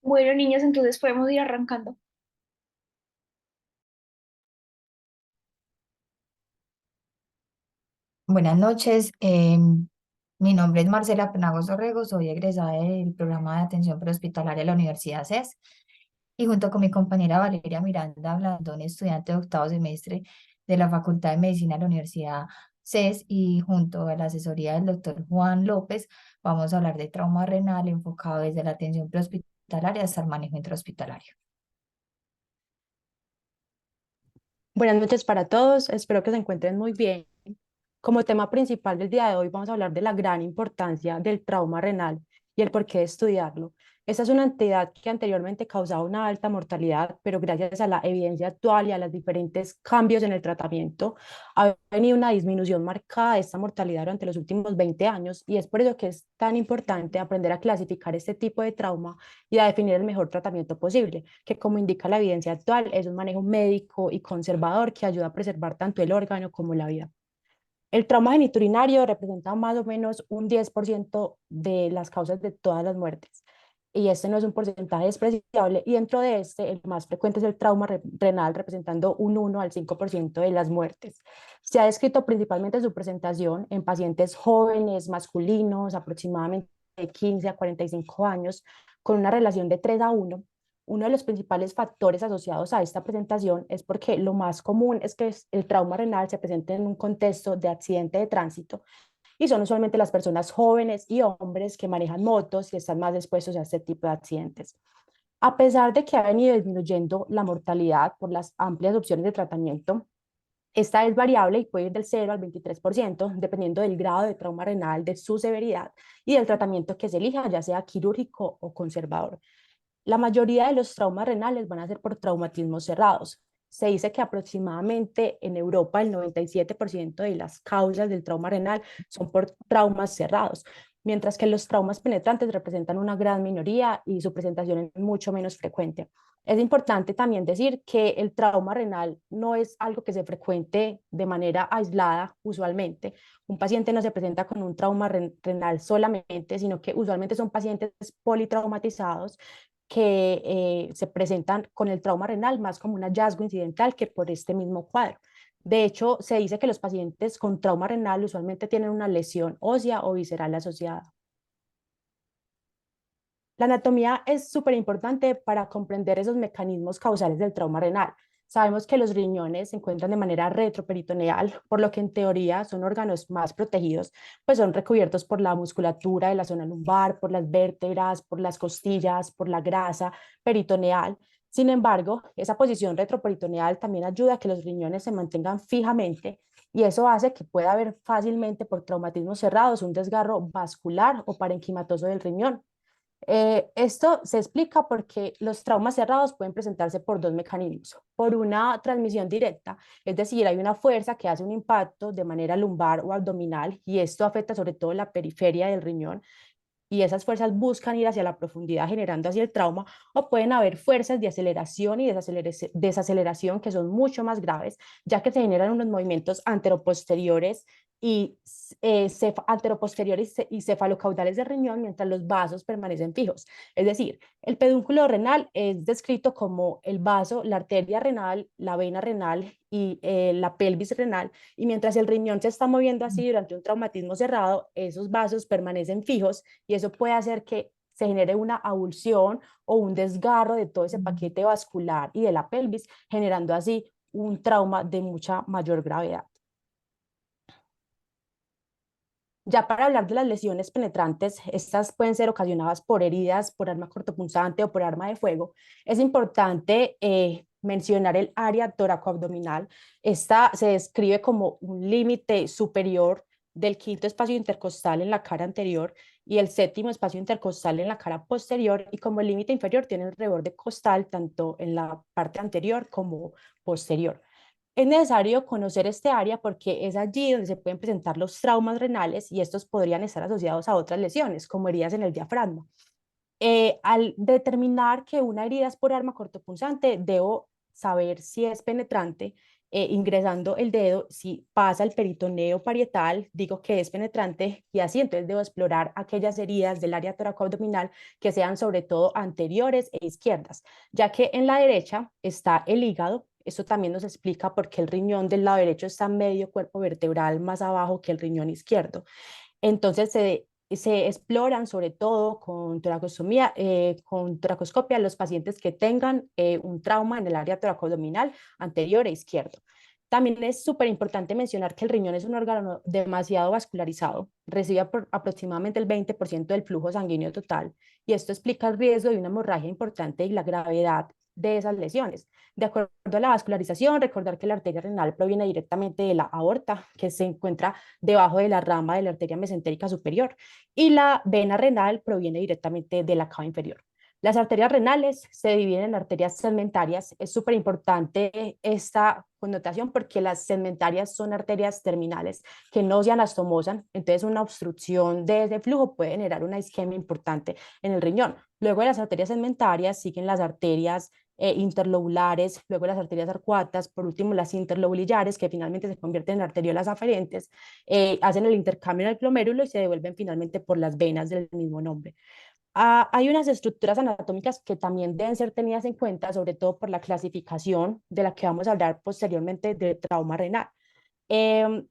Bueno, niños, entonces podemos ir arrancando. Buenas noches, mi nombre es Marcela Penagos Orrego, soy egresada del programa de atención prehospitalaria de la Universidad CES y junto con mi compañera Valeria Miranda Blandón, estudiante de octavo semestre de la Facultad de Medicina de la Universidad CES y junto a la asesoría del doctor Juan López, vamos a hablar de trauma renal enfocado desde la atención prehospitalaria hasta el manejo intrahospitalario. Buenas noches para todos, espero que se encuentren muy bien. Como tema principal del día de hoy vamos a hablar de la gran importancia del trauma renal y el por qué estudiarlo. Esta es una entidad que anteriormente causaba una alta mortalidad, pero gracias a la evidencia actual y a los diferentes cambios en el tratamiento, ha venido una disminución marcada de esta mortalidad durante los últimos 20 años y es por eso que es tan importante aprender a clasificar este tipo de trauma y a definir el mejor tratamiento posible, que como indica la evidencia actual es un manejo médico y conservador que ayuda a preservar tanto el órgano como la vida. El trauma genitourinario representa más o menos un 10% de las causas de todas las muertes. Y este no es un porcentaje despreciable. Y dentro de este, el más frecuente es el trauma renal, representando un 1 al 5% de las muertes. Se ha descrito principalmente su presentación en pacientes jóvenes, masculinos, aproximadamente de 15 a 45 años, con una relación de 3 a 1. Uno de los principales factores asociados a esta presentación es porque lo más común es que el trauma renal se presente en un contexto de accidente de tránsito y son usualmente las personas jóvenes y hombres que manejan motos y están más expuestos a este tipo de accidentes. A pesar de que ha venido disminuyendo la mortalidad por las amplias opciones de tratamiento, esta es variable y puede ir del 0 al 23%, dependiendo del grado de trauma renal, de su severidad y del tratamiento que se elija, ya sea quirúrgico o conservador. La mayoría de los traumas renales van a ser por traumatismos cerrados. Se dice que aproximadamente en Europa el 97% de las causas del trauma renal son por traumas cerrados, mientras que los traumas penetrantes representan una gran minoría y su presentación es mucho menos frecuente. Es importante también decir que el trauma renal no es algo que se frecuente de manera aislada usualmente. Un paciente no se presenta con un trauma renal solamente, sino que usualmente son pacientes politraumatizados que se presentan con el trauma renal más como un hallazgo incidental que por este mismo cuadro. De hecho, se dice que los pacientes con trauma renal usualmente tienen una lesión ósea o visceral asociada. La anatomía es súper importante para comprender esos mecanismos causales del trauma renal. Sabemos que los riñones se encuentran de manera retroperitoneal, por lo que en teoría son órganos más protegidos, pues son recubiertos por la musculatura de la zona lumbar, por las vértebras, por las costillas, por la grasa peritoneal. Sin embargo, esa posición retroperitoneal también ayuda a que los riñones se mantengan fijamente y eso hace que pueda haber fácilmente por traumatismos cerrados un desgarro vascular o parenquimatoso del riñón. Esto se explica porque los traumas cerrados pueden presentarse por dos mecanismos. Por una transmisión directa, es decir, hay una fuerza que hace un impacto de manera lumbar o abdominal y esto afecta sobre todo la periferia del riñón y esas fuerzas buscan ir hacia la profundidad generando así el trauma, o pueden haber fuerzas de aceleración y desaceleración que son mucho más graves, ya que se generan unos movimientos anteroposteriores y anteroposteriores y cefalocaudales del riñón mientras los vasos permanecen fijos. Es decir, el pedúnculo renal es descrito como el vaso, la arteria renal, la vena renal y la pelvis renal, y mientras el riñón se está moviendo así durante un traumatismo cerrado, esos vasos permanecen fijos y eso puede hacer que se genere una abulsión o un desgarro de todo ese paquete vascular y de la pelvis, generando así un trauma de mucha mayor gravedad. Ya para hablar de las lesiones penetrantes, estas pueden ser ocasionadas por heridas, por arma cortopunzante o por arma de fuego. Es importante mencionar el área toracoabdominal. Esta se describe como un límite superior del quinto espacio intercostal en la cara anterior y el séptimo espacio intercostal en la cara posterior, y como límite inferior tiene el reborde costal tanto en la parte anterior como posterior. Es necesario conocer este área porque es allí donde se pueden presentar los traumas renales y estos podrían estar asociados a otras lesiones, como heridas en el diafragma. Al determinar que una herida es por arma cortopunzante, debo saber si es penetrante ingresando el dedo, si pasa el peritoneo parietal, digo que es penetrante y así entonces debo explorar aquellas heridas del área toracoabdominal que sean sobre todo anteriores e izquierdas, ya que en la derecha está el hígado. Eso también nos explica por qué el riñón del lado derecho está medio cuerpo vertebral más abajo que el riñón izquierdo. Entonces se exploran sobre todo con toracoscopia los pacientes que tengan un trauma en el área toracoabdominal anterior e izquierdo. También es súper importante mencionar que el riñón es un órgano demasiado vascularizado, recibe aproximadamente el 20% del flujo sanguíneo total y esto explica el riesgo de una hemorragia importante y la gravedad de esas lesiones. De acuerdo a la vascularización, recordar que la arteria renal proviene directamente de la aorta, que se encuentra debajo de la rama de la arteria mesentérica superior, y la vena renal proviene directamente de la cava inferior. Las arterias renales se dividen en arterias segmentarias. Es súper importante esta connotación porque las segmentarias son arterias terminales que no se anastomosan, entonces una obstrucción de ese flujo puede generar una isquemia importante en el riñón. Luego de las arterias segmentarias siguen las arterias interlobulares, luego las arterias arcuatas, por último las interlobulillares, que finalmente se convierten en arteriolas aferentes, hacen el intercambio en el glomérulo y se devuelven finalmente por las venas del mismo nombre. Hay unas estructuras anatómicas que también deben ser tenidas en cuenta, sobre todo por la clasificación de la que vamos a hablar posteriormente de trauma renal. Eh,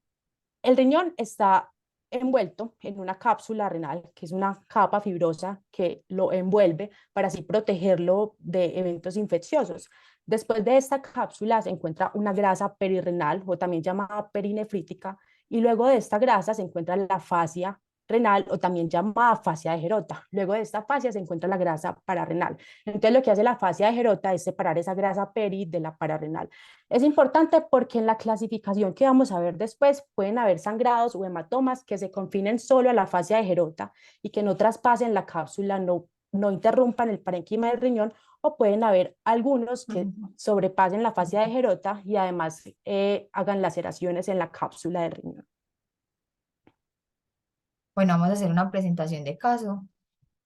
el riñón está envuelto en una cápsula renal, que es una capa fibrosa que lo envuelve para así protegerlo de eventos infecciosos. Después de esta cápsula se encuentra una grasa perirrenal o también llamada perinefrítica y luego de esta grasa se encuentra la fascia renal o también llamada fascia de Gerota. Luego de esta fascia se encuentra la grasa pararrenal. Entonces lo que hace la fascia de Gerota es separar esa grasa peri de la pararrenal. Es importante porque en la clasificación que vamos a ver después pueden haber sangrados o hematomas que se confinen solo a la fascia de Gerota y que no traspasen la cápsula, no interrumpan el parénquima del riñón, o pueden haber algunos que sobrepasen la fascia de Gerota y además hagan laceraciones en la cápsula del riñón. Bueno, vamos a hacer una presentación de caso.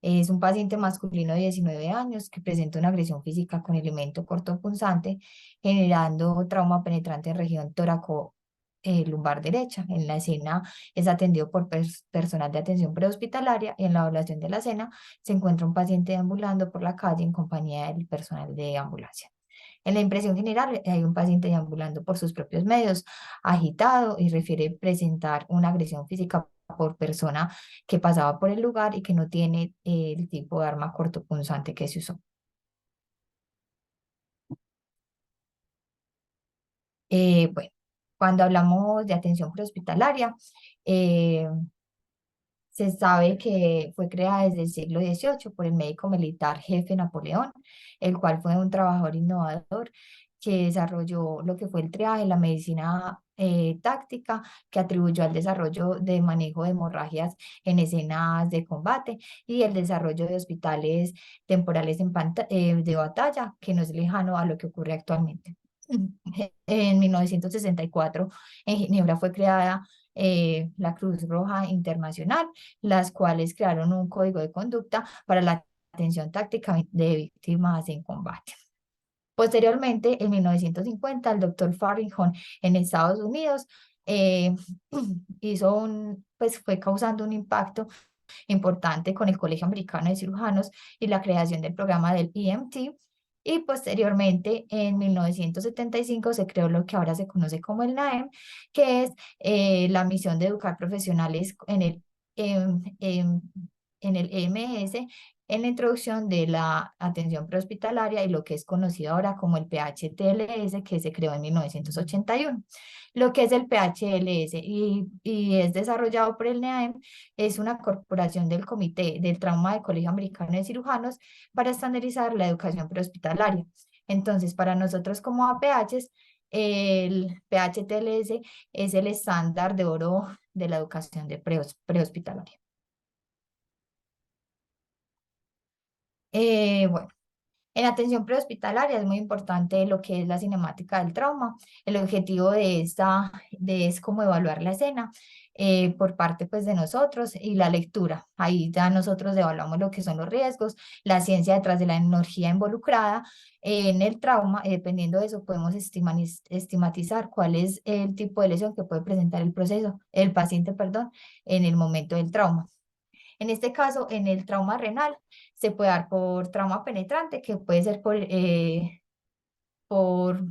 Es un paciente masculino de 19 años que presenta una agresión física con elemento cortopunzante, generando trauma penetrante en región tóraco lumbar derecha. En la escena es atendido por personal de atención prehospitalaria y en la evaluación de la escena se encuentra un paciente deambulando por la calle en compañía del personal de ambulancia. En la impresión general hay un paciente deambulando por sus propios medios, agitado y refiere presentar una agresión física por persona que pasaba por el lugar y que no tiene el tipo de arma cortopunzante que se usó. Bueno, cuando hablamos de atención prehospitalaria, eh, se sabe que fue creada desde el siglo XVIII por el médico militar jefe Napoleón, el cual fue un trabajador innovador que desarrolló lo que fue el triaje, la medicina táctica, que atribuyó al desarrollo de manejo de hemorragias en escenas de combate y el desarrollo de hospitales temporales de batalla, que no es lejano a lo que ocurre actualmente. En 1964, en Ginebra fue creada la Cruz Roja Internacional, las cuales crearon un código de conducta para la atención táctica de víctimas en combate. Posteriormente, en 1950, el doctor Farrington en Estados Unidos eh, pues fue causando un impacto importante con el Colegio Americano de Cirujanos y la creación del programa del EMT. Y posteriormente, en 1975, se creó lo que ahora se conoce como el NAEM, que es la misión de educar profesionales em, em, en el EMS en la introducción de la atención prehospitalaria y lo que es conocido ahora como el PHTLS, que se creó en 1981. Lo que es el PHLS y es desarrollado por el NEAEM es una corporación del Comité del Trauma del Colegio Americano de Cirujanos para estandarizar la educación prehospitalaria. Entonces, para nosotros como APHs, el PHTLS es el estándar de oro de la educación de prehospitalaria. Bueno, En atención prehospitalaria es muy importante lo que es la cinemática del trauma. El objetivo de esta es como evaluar la escena por parte pues de nosotros y la lectura. Ahí ya nosotros evaluamos lo que son los riesgos, la ciencia detrás de la energía involucrada en el trauma, y dependiendo de eso podemos estimatizar cuál es el tipo de lesión que puede presentar el paciente, perdón, en el momento del trauma. En este caso, en el trauma renal, se puede dar por trauma penetrante, que puede ser por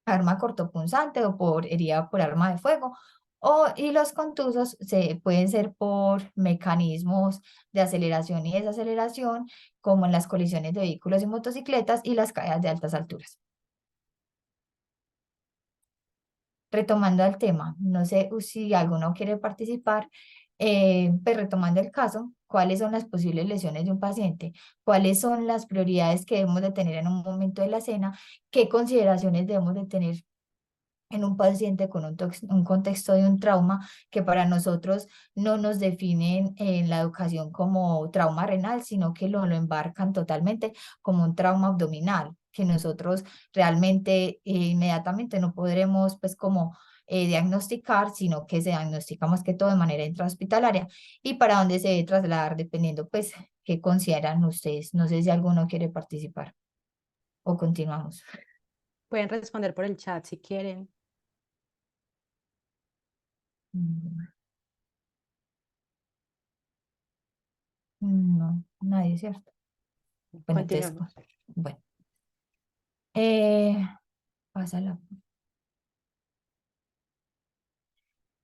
arma cortopunzante o por herida por arma de fuego. Y los contusos pueden ser por mecanismos de aceleración y desaceleración, como en las colisiones de vehículos y motocicletas y las caídas de altas alturas. Retomando el tema, no sé si alguno quiere participar, pues retomando el caso, ¿cuáles son las posibles lesiones de un paciente? ¿Cuáles son las prioridades que debemos de tener en un momento de la escena? ¿Qué consideraciones debemos de tener en un paciente con un contexto de un trauma que para nosotros no nos definen en la educación como trauma renal, sino que lo embarcan totalmente como un trauma abdominal, que nosotros realmente inmediatamente no podremos pues como diagnosticar, sino que se diagnostica más que todo de manera intrahospitalaria y para dónde se debe trasladar dependiendo pues qué consideran ustedes. No sé si alguno quiere participar o continuamos. Pueden responder por el chat si quieren. Mm, No, nadie, ¿cierto? Bueno, entonces, Continuemos. bueno, eh, pásala.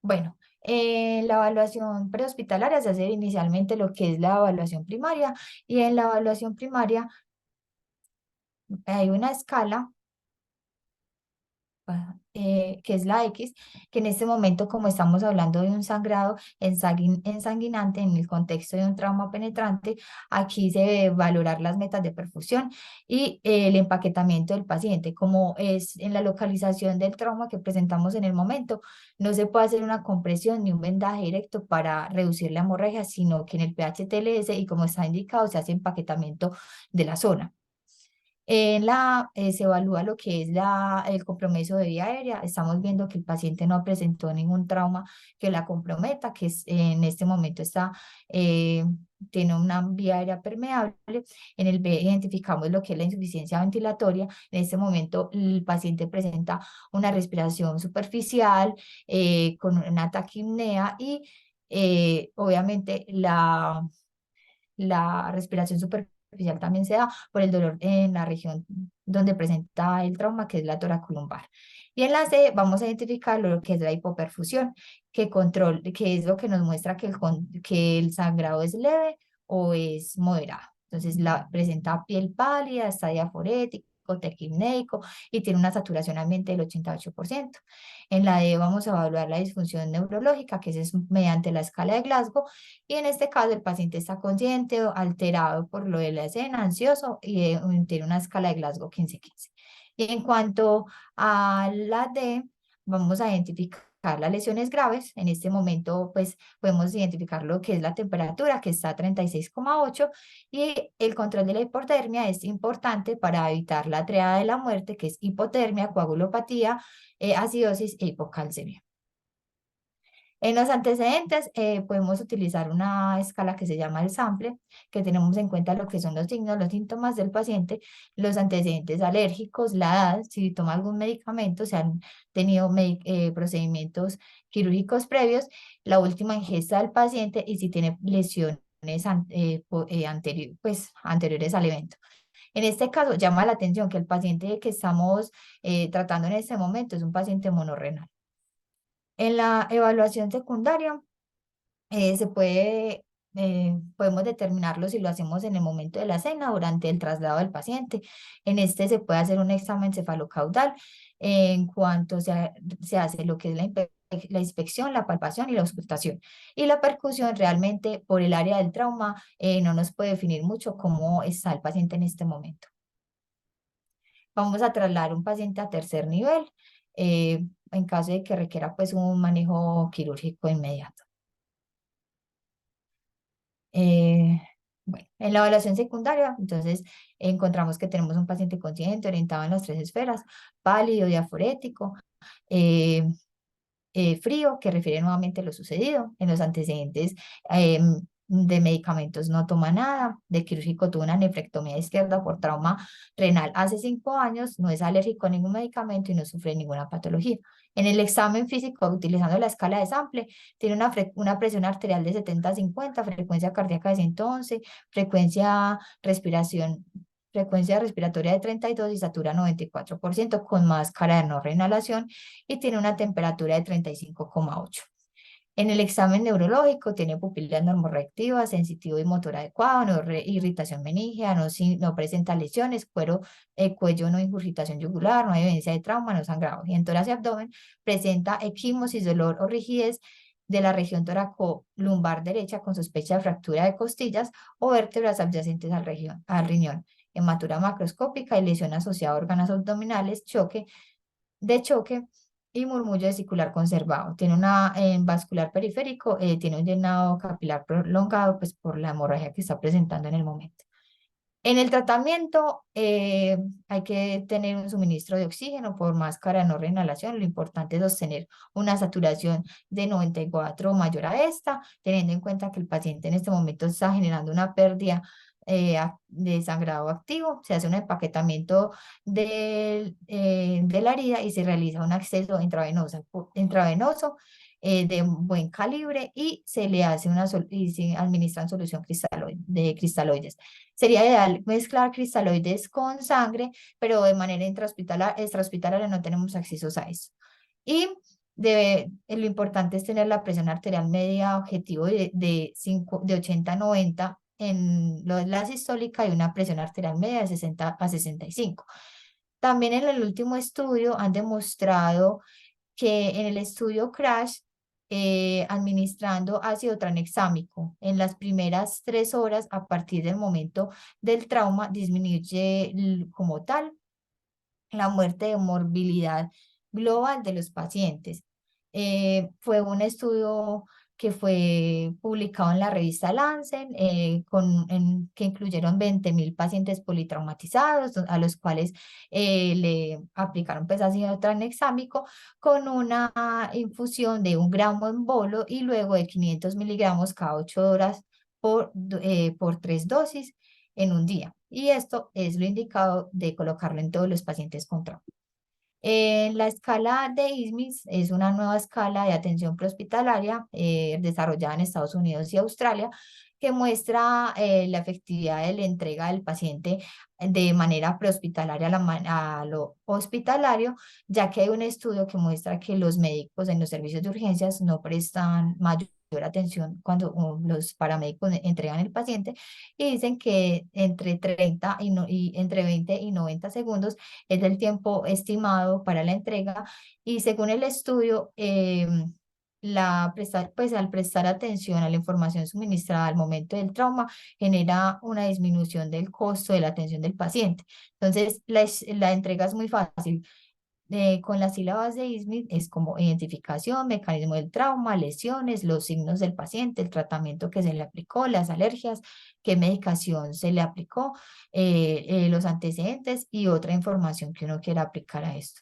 Bueno, la evaluación prehospitalaria se hace inicialmente lo que es la evaluación primaria y en la evaluación primaria hay una escala que es la X, que en este momento, como estamos hablando de un sangrado ensanguinante en el contexto de un trauma penetrante, aquí se debe valorar las metas de perfusión y el empaquetamiento del paciente. Como es en la localización del trauma que presentamos en el momento, no se puede hacer una compresión ni un vendaje directo para reducir la hemorragia, sino que en el PHTLS y como está indicado, se hace empaquetamiento de la zona. Se evalúa lo que es el compromiso de vía aérea. Estamos viendo que el paciente no presentó ningún trauma que la comprometa, en este momento eh, tiene una vía aérea permeable. En el B identificamos lo que es la insuficiencia ventilatoria. En este momento el paciente presenta una respiración superficial con una taquipnea y obviamente la respiración superficial también se da por el dolor en la región donde presenta el trauma, que es la toracolumbar. Y en la C vamos a identificar lo que es la hipoperfusión, que es lo que nos muestra que el sangrado es leve o es moderado. Entonces presenta piel pálida, está diaforético, taquipneico y tiene una saturación ambiente del 88%. En la D vamos a evaluar la disfunción neurológica, que es mediante la escala de Glasgow, y en este caso el paciente está consciente o alterado por lo de la escena, ansioso y tiene una escala de Glasgow 15-15. Y en cuanto a la D, vamos a identificar las lesiones graves. En este momento, pues podemos identificar lo que es la temperatura, que está a 36,8, y el control de la hipotermia es importante para evitar la triada de la muerte, que es hipotermia, coagulopatía, acidosis e hipocalcemia. En los antecedentes podemos utilizar una escala que se llama el sample, que tenemos en cuenta lo que son los signos, los síntomas del paciente, los antecedentes alérgicos, la edad, si toma algún medicamento, si han tenido procedimientos quirúrgicos previos, la última ingesta del paciente y si tiene lesiones anteriores al evento. En este caso, llama la atención que el paciente que estamos tratando en este momento es un paciente monorrenal. En la evaluación secundaria, podemos determinarlo si lo hacemos en el momento de la cena, durante el traslado del paciente. En este se puede hacer un examen cefalocaudal en cuanto se hace lo que es la inspección, la palpación y la auscultación. Y la percusión realmente por el área del trauma no nos puede definir mucho cómo está el paciente en este momento. Vamos a trasladar un paciente a tercer nivel en caso de que requiera pues un manejo quirúrgico inmediato. Eh, Bueno, en la evaluación secundaria, entonces encontramos que tenemos un paciente consciente, orientado en las tres esferas, pálido, diaforético, eh, frío, que refiere nuevamente lo sucedido. En los antecedentes de medicamentos no toma nada, de quirúrgico tuvo una nefrectomía izquierda por trauma renal hace 5 años, no es alérgico a ningún medicamento y no sufre ninguna patología. En el examen físico, utilizando la escala de Sample, tiene una presión arterial de 70-50, frecuencia cardíaca de 111, frecuencia respiratoria de 32 y satura 94% con máscara de no reinhalación y tiene una temperatura de 35,8. En el examen neurológico tiene pupilas normorreactivas, sensitivo y motor adecuado, no irritación meningea, no presenta lesiones, cuello no ingurgitación yugular, no hay evidencia de trauma, no sangrado. Y en tórax y abdomen presenta equimosis, dolor o rigidez de la región toracolumbar derecha con sospecha de fractura de costillas o vértebras adyacentes al riñón. Hematura macroscópica y lesión asociada a órganos abdominales, choque y murmullo vesicular conservado. Tiene en vascular periférico, tiene un llenado capilar prolongado, pues por la hemorragia que está presentando en el momento. En el tratamiento hay que tener un suministro de oxígeno por máscara de no reinhalación. Lo importante es sostener una saturación de 94 o mayor a esta, teniendo en cuenta que el paciente en este momento está generando una pérdida de sangrado activo. Se hace un empaquetamiento de la herida y se realiza un acceso intravenoso de buen calibre y se le hace y se administran solución de cristaloides. Sería ideal mezclar cristaloides con sangre, pero de manera extrahospitalaria no tenemos acceso a eso. Y lo importante es tener la presión arterial media objetivo de 80-90 en la sistólica y una presión arterial media de 60-65. También en el último estudio han demostrado que en el estudio CRASH, administrando ácido tranexámico en las primeras 3 horas a partir del momento del trauma, disminuye como tal la muerte de morbilidad global de los pacientes. Fue un estudio que fue publicado en la revista Lancet, que incluyeron 20.000 pacientes politraumatizados, a los cuales le aplicaron pues ácido tranexámico con una infusión de 1 gramo en bolo y luego de 500 miligramos cada 8 horas por 3 dosis en un día. Y esto es lo indicado de colocarlo en todos los pacientes con trauma. La escala de ISMIS es una nueva escala de atención prehospitalaria desarrollada en Estados Unidos y Australia que muestra la efectividad de la entrega del paciente de manera prehospitalaria a lo hospitalario, ya que hay un estudio que muestra que los médicos en los servicios de urgencias no prestan mayor atención cuando los paramédicos entregan el paciente y dicen que entre 30 y entre 20 y 90 segundos es el tiempo estimado para la entrega y según el estudio, pues al prestar atención a la información suministrada al momento del trauma, genera una disminución del costo de la atención del paciente. Entonces, la entrega es muy fácil. Con las sílabas de ISMID es como identificación, mecanismo del trauma, lesiones, los signos del paciente, el tratamiento que se le aplicó, las alergias, qué medicación se le aplicó, los antecedentes y otra información que uno quiera aplicar a esto.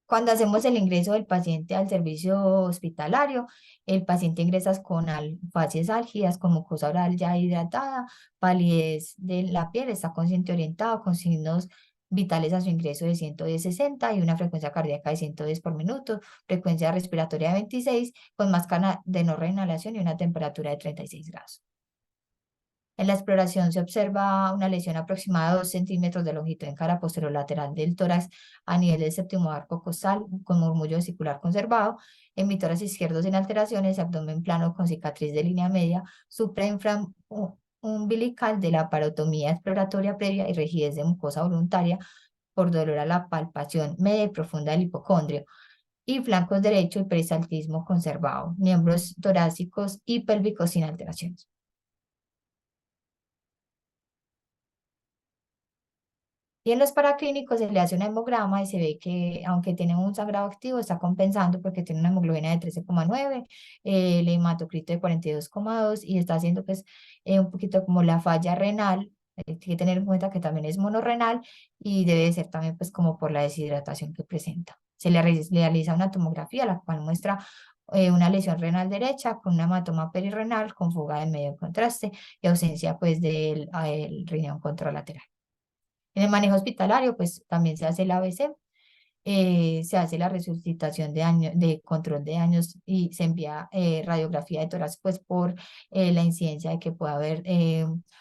Cuando hacemos el ingreso del paciente al servicio hospitalario, el paciente ingresa con facies álgidas, con mucosa oral ya hidratada, palidez de la piel, está consciente orientado, con signos vitales a su ingreso de 110-60 y una frecuencia cardíaca de 110 por minuto, frecuencia respiratoria de 26, con máscara de no reinhalación y una temperatura de 36 grados. En la exploración se observa una lesión aproximada de 2 centímetros de longitud en cara posterolateral del tórax a nivel del séptimo arco costal con murmullo vesicular conservado, en mi tórax izquierdo sin alteraciones, abdomen plano con cicatriz de línea media, umbilical de la parotomía exploratoria previa y rigidez de mucosa voluntaria por dolor a la palpación media y profunda del hipocondrio y flancos derecho y peristaltismo conservado, miembros torácicos y pélvicos sin alteraciones. Y en los paraclínicos se le hace un hemograma y se ve que aunque tiene un sangrado activo, está compensando porque tiene una hemoglobina de 13,9, el hematocrito de 42,2 y está haciendo pues un poquito como la falla renal. Hay que tener en cuenta que también es monorrenal y debe de ser también pues como por la deshidratación que presenta. Se le realiza una tomografía, la cual muestra una lesión renal derecha con un hematoma perirrenal con fuga de medio contraste y ausencia pues del el riñón contralateral. En el manejo hospitalario pues también se hace el ABC, se hace la resucitación de control de daños y se envía radiografía de tórax, pues por la incidencia de que pueda haber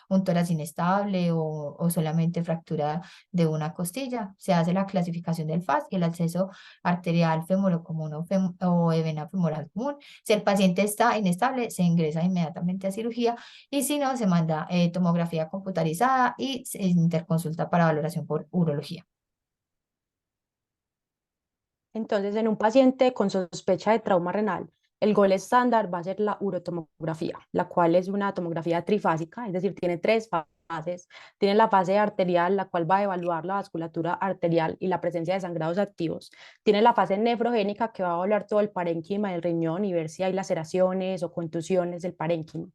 un tórax inestable o solamente fractura de una costilla. Se hace la clasificación del FAS y el acceso arterial común o de vena femoral común. Si el paciente está inestable, se ingresa inmediatamente a cirugía y si no, se manda tomografía computarizada y se interconsulta para valoración por urología. Entonces, en un paciente con sospecha de trauma renal, el gol estándar va a ser la urotomografía, la cual es una tomografía trifásica, es decir, tiene tres fases. Tiene la fase arterial, la cual va a evaluar la vasculatura arterial y la presencia de sangrados activos. Tiene la fase nefrogénica, que va a evaluar todo el parénquima del riñón y ver si hay laceraciones o contusiones del parénquima.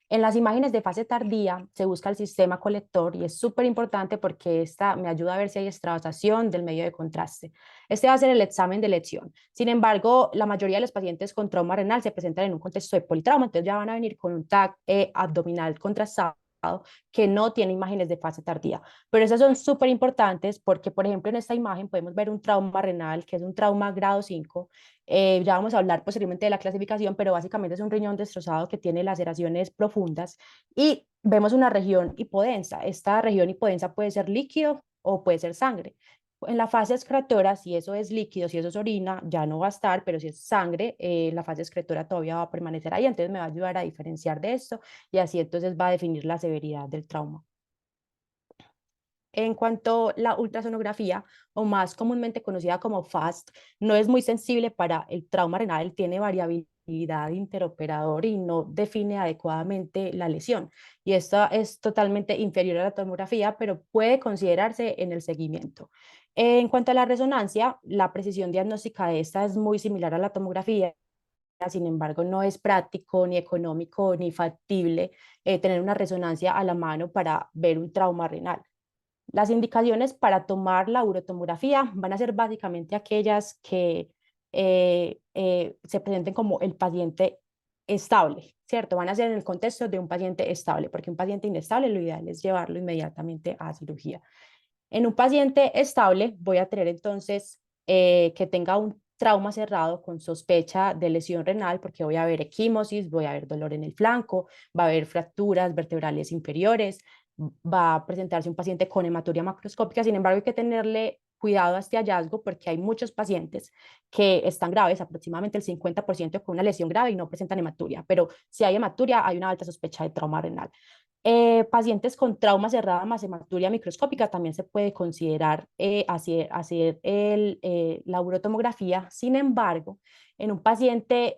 En las imágenes de fase tardía se busca el sistema colector y es súper importante porque esta me ayuda a ver si hay extravasación del medio de contraste. Este va a ser el examen de lesión. Sin embargo, la mayoría de los pacientes con trauma renal se presentan en un contexto de politrauma, entonces ya van a venir con un TAC abdominal contrastado que no tiene imágenes de fase tardía. Pero esas son súper importantes porque, por ejemplo, en esta imagen podemos ver un trauma renal, que es un trauma grado 5. Ya vamos a hablar posteriormente de la clasificación, pero básicamente es un riñón destrozado que tiene laceraciones profundas y vemos una región hipodensa. Esta región hipodensa puede ser líquido o puede ser sangre. En la fase excretora, si eso es líquido, si eso es orina, ya no va a estar, pero si es sangre, la fase excretora todavía va a permanecer ahí, entonces me va a ayudar a diferenciar de esto y así entonces va a definir la severidad del trauma. En cuanto a la ultrasonografía, o más comúnmente conocida como FAST, no es muy sensible para el trauma renal, tiene variabilidad interoperador y no define adecuadamente la lesión. Y esta es totalmente inferior a la tomografía, pero puede considerarse en el seguimiento. En cuanto a la resonancia, la precisión diagnóstica de esta es muy similar a la tomografía. Sin embargo, no es práctico, ni económico, ni factible tener una resonancia a la mano para ver un trauma renal. Las indicaciones para tomar la urotomografía van a ser básicamente aquellas que se presenten como el paciente estable, ¿cierto? Van a ser en el contexto de un paciente estable, porque un paciente inestable lo ideal es llevarlo inmediatamente a cirugía. En un paciente estable voy a tener entonces que tenga un trauma cerrado con sospecha de lesión renal, porque voy a ver equimosis, voy a ver dolor en el flanco, va a haber fracturas vertebrales inferiores, va a presentarse un paciente con hematuria macroscópica. Sin embargo, hay que tenerle cuidado a este hallazgo porque hay muchos pacientes que están graves, aproximadamente el 50% con una lesión grave y no presentan hematuria, pero si hay hematuria hay una alta sospecha de trauma renal. Pacientes con trauma cerrada más hematuria microscópica también se puede considerar hacer la urotomografía. Sin embargo, en un paciente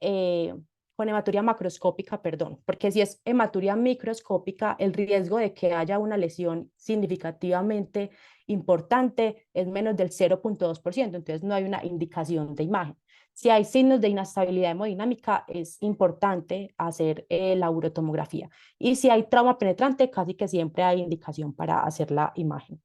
con hematuria macroscópica, perdón, porque si es hematuria microscópica, el riesgo de que haya una lesión significativamente importante es menos del 0,2%, entonces no hay una indicación de imagen. Si hay signos de inestabilidad hemodinámica, es importante hacer la urotomografía. Y si hay trauma penetrante, casi que siempre hay indicación para hacer la imagen.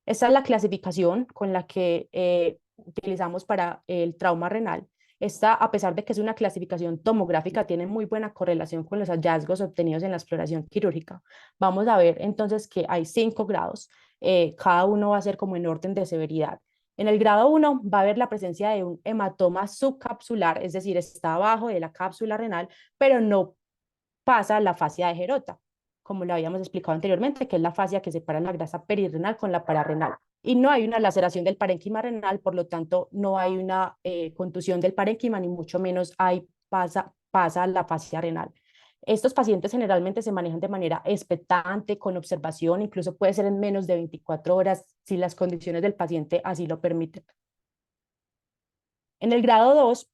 Esta es la clasificación con la que utilizamos para el trauma renal. Esta, a pesar de que es una clasificación tomográfica, tiene muy buena correlación con los hallazgos obtenidos en la exploración quirúrgica. Vamos a ver entonces que hay 5 grados, cada uno va a ser como en orden de severidad. En el grado 1 va a haber la presencia de un hematoma subcapsular, es decir, está abajo de la cápsula renal, pero no pasa la fascia de Gerota, como lo habíamos explicado anteriormente, que es la fascia que separa la grasa perirrenal con la pararrenal. Y no hay una laceración del parénquima renal, por lo tanto, no hay una contusión del parénquima, ni mucho menos pasa la fascia renal. Estos pacientes generalmente se manejan de manera expectante, con observación, incluso puede ser en menos de 24 horas si las condiciones del paciente así lo permiten. En el grado 2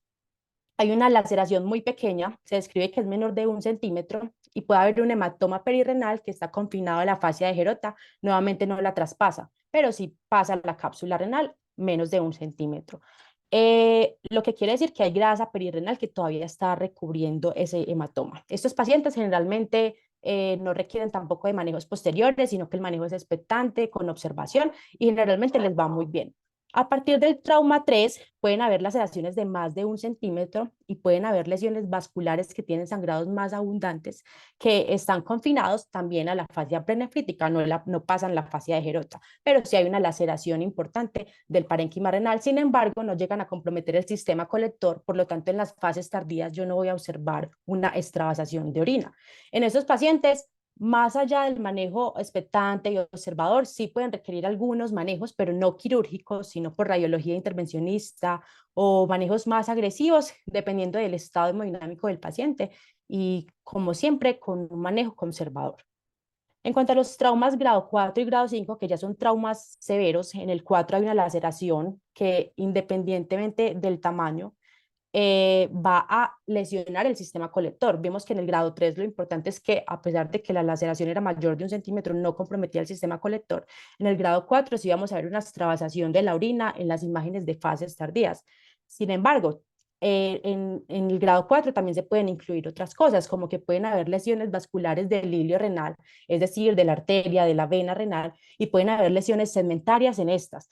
hay una laceración muy pequeña, se describe que es menor de 1 centímetro, y puede haber un hematoma perirrenal que está confinado a la fascia de Gerota, nuevamente no la traspasa, pero sí pasa la cápsula renal menos de 1 centímetro. Lo que quiere decir que hay grasa perirrenal que todavía está recubriendo ese hematoma. Estos pacientes generalmente no requieren tampoco de manejos posteriores, sino que el manejo es expectante, con observación, y generalmente les va muy bien. A partir del trauma 3 pueden haber laceraciones de más de 1 centímetro y pueden haber lesiones vasculares que tienen sangrados más abundantes que están confinados también a la fascia prenefrítica, no pasan la fascia de Gerota, pero sí hay una laceración importante del parénquima renal. Sin embargo, no llegan a comprometer el sistema colector, por lo tanto en las fases tardías yo no voy a observar una extravasación de orina. En esos pacientes, más allá del manejo expectante y observador, sí pueden requerir algunos manejos, pero no quirúrgicos, sino por radiología intervencionista o manejos más agresivos, dependiendo del estado hemodinámico del paciente y, como siempre, con un manejo conservador. En cuanto a los traumas grado 4 y grado 5, que ya son traumas severos, en el 4 hay una laceración que, independientemente del tamaño, va a lesionar el sistema colector. Vemos que en el grado 3 lo importante es que, a pesar de que la laceración era mayor de 1 centímetro, no comprometía el sistema colector. En el grado 4 sí vamos a ver una extravasación de la orina en las imágenes de fases tardías. Sin embargo, en el grado 4 también se pueden incluir otras cosas, como que pueden haber lesiones vasculares del hilio renal, es decir, de la arteria, de la vena renal, y pueden haber lesiones segmentarias en estas,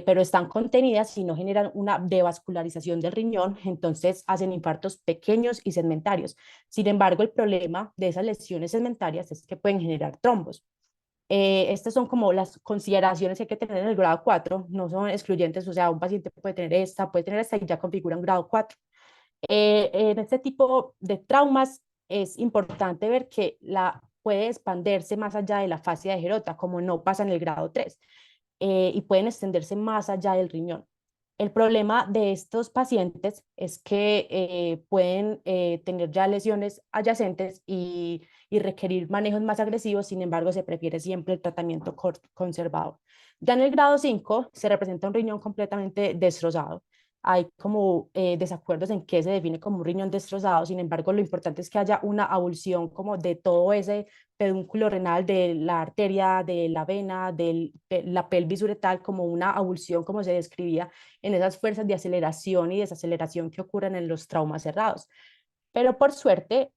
pero están contenidas y no generan una devascularización del riñón, entonces hacen infartos pequeños y segmentarios. Sin embargo, el problema de esas lesiones segmentarias es que pueden generar trombos. Estas son como las consideraciones que hay que tener en el grado 4, no son excluyentes, o sea, un paciente puede tener esta y ya configura un grado 4. En este tipo de traumas es importante ver que puede expandirse más allá de la fascia de Gerota, como no pasa en el grado 3, y pueden extenderse más allá del riñón. El problema de estos pacientes es que pueden tener ya lesiones adyacentes y requerir manejos más agresivos. Sin embargo, se prefiere siempre el tratamiento conservador. Ya en el grado 5 se representa un riñón completamente destrozado. Hay como desacuerdos en qué se define como un riñón destrozado. Sin embargo, lo importante es que haya una abulsión como de todo ese pedúnculo renal, de la arteria, de la vena, de la pelvis uretal, como una abulsión, como se describía en esas fuerzas de aceleración y desaceleración que ocurren en los traumas cerrados. Pero por suerte,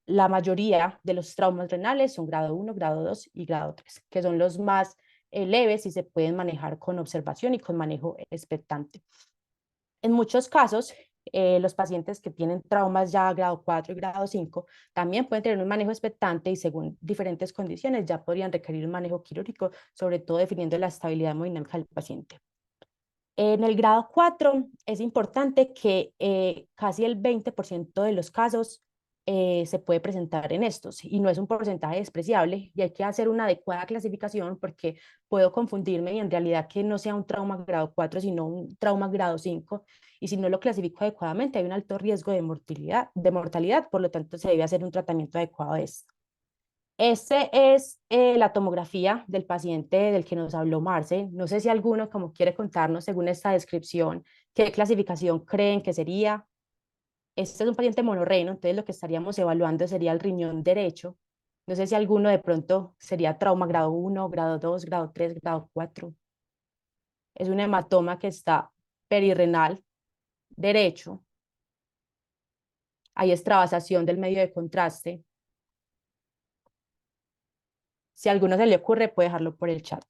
la mayoría de los traumas renales son grado 1, grado 2 y grado 3, que son los más leves y se pueden manejar con observación y con manejo expectante. En muchos casos, los pacientes que tienen traumas ya grado 4 y grado 5 también pueden tener un manejo expectante y, según diferentes condiciones, ya podrían requerir un manejo quirúrgico, sobre todo definiendo la estabilidad hemodinámica del paciente. En el grado 4 es importante que casi el 20% de los casos se puede presentar en estos, y no es un porcentaje despreciable, y hay que hacer una adecuada clasificación porque puedo confundirme y en realidad que no sea un trauma grado 4 sino un trauma grado 5, y si no lo clasifico adecuadamente hay un alto riesgo de mortalidad, por lo tanto se debe hacer un tratamiento adecuado de esto. Este es la tomografía del paciente del que nos habló Marce. No sé si alguno como quiere contarnos, según esta descripción, qué clasificación creen que sería. Este es un paciente monorreno, entonces lo que estaríamos evaluando sería el riñón derecho. No sé si alguno de pronto sería trauma grado 1, grado 2, grado 3, grado 4. Es un hematoma que está perirrenal derecho. Hay extravasación del medio de contraste. Si a alguno se le ocurre, puede dejarlo por el chat.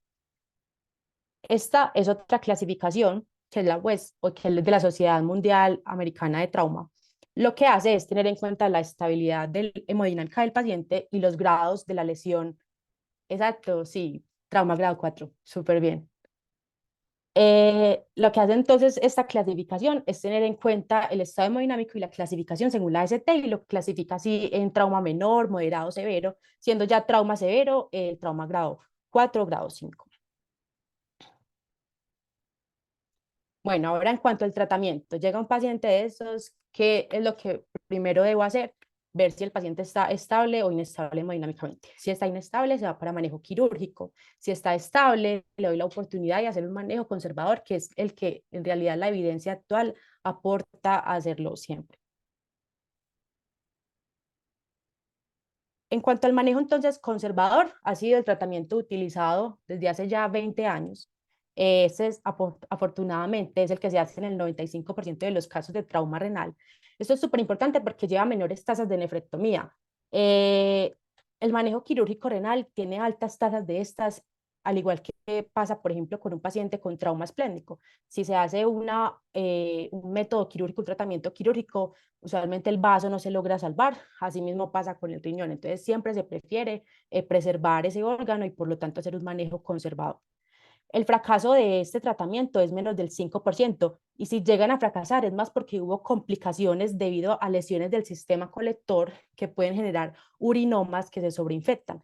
Esta es otra clasificación, que es la WES, o que es de la Sociedad Mundial Americana de Trauma. Lo que hace es tener en cuenta la estabilidad hemodinámica del paciente y los grados de la lesión. Exacto, sí, trauma grado 4, súper bien. Lo que hace entonces esta clasificación es tener en cuenta el estado hemodinámico y la clasificación según la ST, y lo clasifica así en trauma menor, moderado, severo, siendo ya trauma severo trauma grado 4, grado 5. Bueno, ahora en cuanto al tratamiento, llega un paciente de esos, ¿qué es lo que primero debo hacer? Ver si el paciente está estable o inestable hemodinámicamente. Si está inestable, se va para manejo quirúrgico. Si está estable, le doy la oportunidad de hacer un manejo conservador, que es el que en realidad la evidencia actual aporta a hacerlo siempre. En cuanto al manejo entonces conservador, ha sido el tratamiento utilizado desde hace ya 20 años. Ese es, afortunadamente es el que se hace en el 95% de los casos de trauma renal. Esto es súper importante porque lleva menores tasas de nefrectomía. Eh, el manejo quirúrgico renal tiene altas tasas de estas, al igual que pasa, por ejemplo, con un paciente con trauma esplénico. Si se hace un método quirúrgico, un tratamiento quirúrgico, usualmente el vaso no se logra salvar, asimismo pasa con el riñón, entonces siempre se prefiere preservar ese órgano y por lo tanto hacer un manejo conservador. El fracaso de este tratamiento es menos del 5% y si llegan a fracasar es más porque hubo complicaciones debido a lesiones del sistema colector que pueden generar urinomas que se sobreinfectan.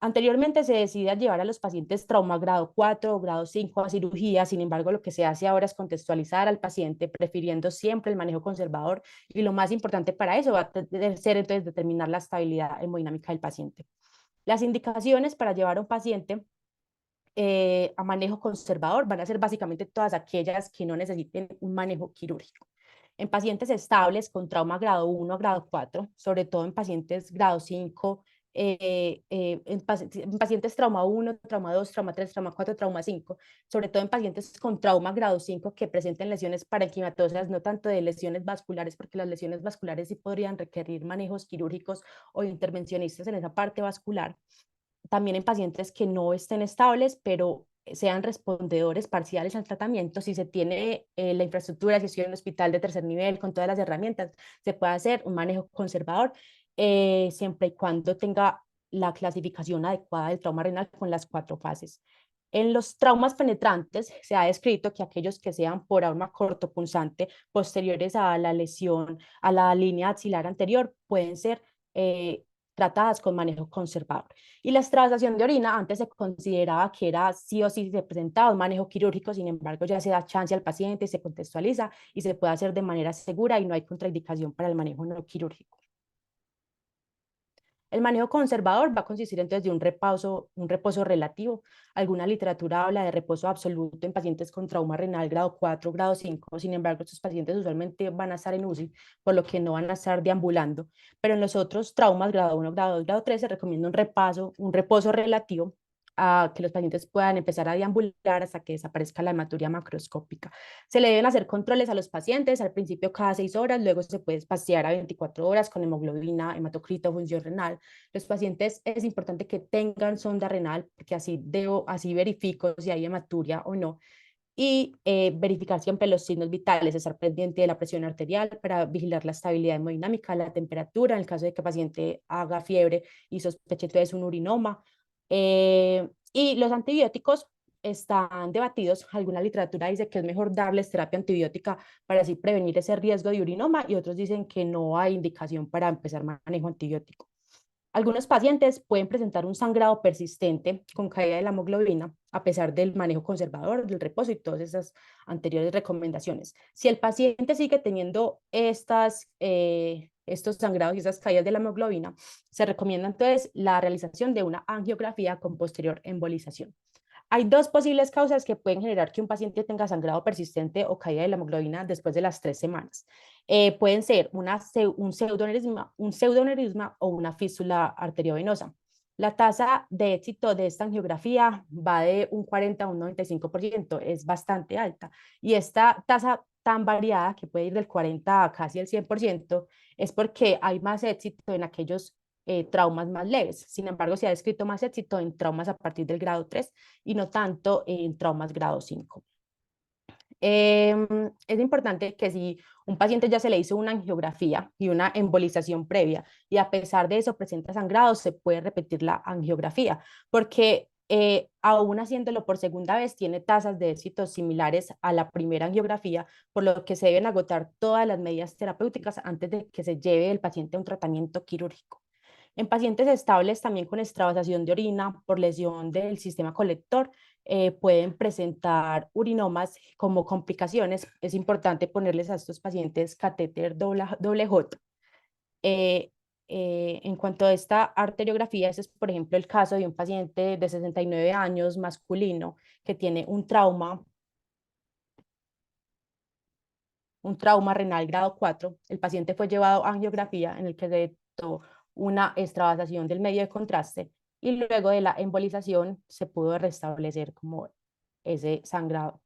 Anteriormente se decide llevar a los pacientes trauma grado 4 o grado 5 a cirugía, sin embargo lo que se hace ahora es contextualizar al paciente prefiriendo siempre el manejo conservador y lo más importante para eso va a ser entonces determinar la estabilidad hemodinámica del paciente. Las indicaciones para llevar a un paciente a manejo conservador van a ser básicamente todas aquellas que no necesiten un manejo quirúrgico. En pacientes estables con trauma grado 1 a grado 4, sobre todo en pacientes grado 5, en pacientes trauma 1, trauma 2, trauma 3, trauma 4, trauma 5, sobre todo en pacientes con trauma grado 5 que presenten lesiones parenquimatosas, no tanto de lesiones vasculares, porque las lesiones vasculares sí podrían requerir manejos quirúrgicos o intervencionistas en esa parte vascular. También en pacientes que no estén estables, pero sean respondedores parciales al tratamiento, si se tiene la infraestructura, si estoy en un hospital de tercer nivel con todas las herramientas, se puede hacer un manejo conservador siempre y cuando tenga la clasificación adecuada del trauma renal con las 4 fases. En los traumas penetrantes se ha descrito que aquellos que sean por arma cortopunzante posteriores a la lesión, a la línea axilar anterior, pueden ser tratadas con manejo conservador. Y la extravasación de orina antes se consideraba que era sí o sí se presentaba un manejo quirúrgico, sin embargo ya se da chance al paciente, se contextualiza y se puede hacer de manera segura y no hay contraindicación para el manejo no quirúrgico. El manejo conservador va a consistir entonces de un reposo relativo. Alguna literatura habla de reposo absoluto en pacientes con trauma renal grado 4, grado 5. Sin embargo, estos pacientes usualmente van a estar en UCI, por lo que no van a estar deambulando. Pero en los otros traumas, grado 1, grado 2, grado 3, se recomienda un reposo relativo a que los pacientes puedan empezar a deambular hasta que desaparezca la hematuria macroscópica. Se le deben hacer controles a los pacientes, al principio cada 6 horas, luego se puede espaciar a 24 horas con hemoglobina, hematocrito, función renal. Los pacientes es importante que tengan sonda renal, porque así verifico si hay hematuria o no. Y verificar siempre los signos vitales, estar pendiente de la presión arterial para vigilar la estabilidad hemodinámica, la temperatura, en el caso de que el paciente haga fiebre y sospeche entonces un urinoma. Y los antibióticos están debatidos. Alguna literatura dice que es mejor darles terapia antibiótica para así prevenir ese riesgo de urinoma y otros dicen que no hay indicación para empezar manejo antibiótico. Algunos pacientes pueden presentar un sangrado persistente con caída de la hemoglobina a pesar del manejo conservador, del reposo y todas esas anteriores recomendaciones. Si el paciente sigue teniendo estos sangrados y esas caídas de la hemoglobina, se recomienda entonces la realización de una angiografía con posterior embolización. Hay 2 posibles causas que pueden generar que un paciente tenga sangrado persistente o caída de la hemoglobina después de las 3 semanas. Pueden ser un pseudoaneurisma o una fístula arteriovenosa. La tasa de éxito de esta angiografía va de un 40 a un 95%, es bastante alta. Y esta tasa tan variada, que puede ir del 40 a casi el 100%, es porque hay más éxito en aquellos traumas más leves. Sin embargo, se ha descrito más éxito en traumas a partir del grado 3 y no tanto en traumas grado 5. Es importante que si un paciente ya se le hizo una angiografía y una embolización previa y a pesar de eso presenta sangrado, se puede repetir la angiografía, porque aún haciéndolo por segunda vez tiene tasas de éxito similares a la primera angiografía, por lo que se deben agotar todas las medidas terapéuticas antes de que se lleve el paciente a un tratamiento quirúrgico. En pacientes estables también con extravasación de orina por lesión del sistema colector, pueden presentar urinomas como complicaciones. Es importante ponerles a estos pacientes catéter doble J. En cuanto a esta arteriografía, ese es, por ejemplo, el caso de un paciente de 69 años masculino que tiene un trauma renal grado 4. El paciente fue llevado a angiografía en el que se detectó una extravasación del medio de contraste y luego de la embolización se pudo restablecer como ese sangrado.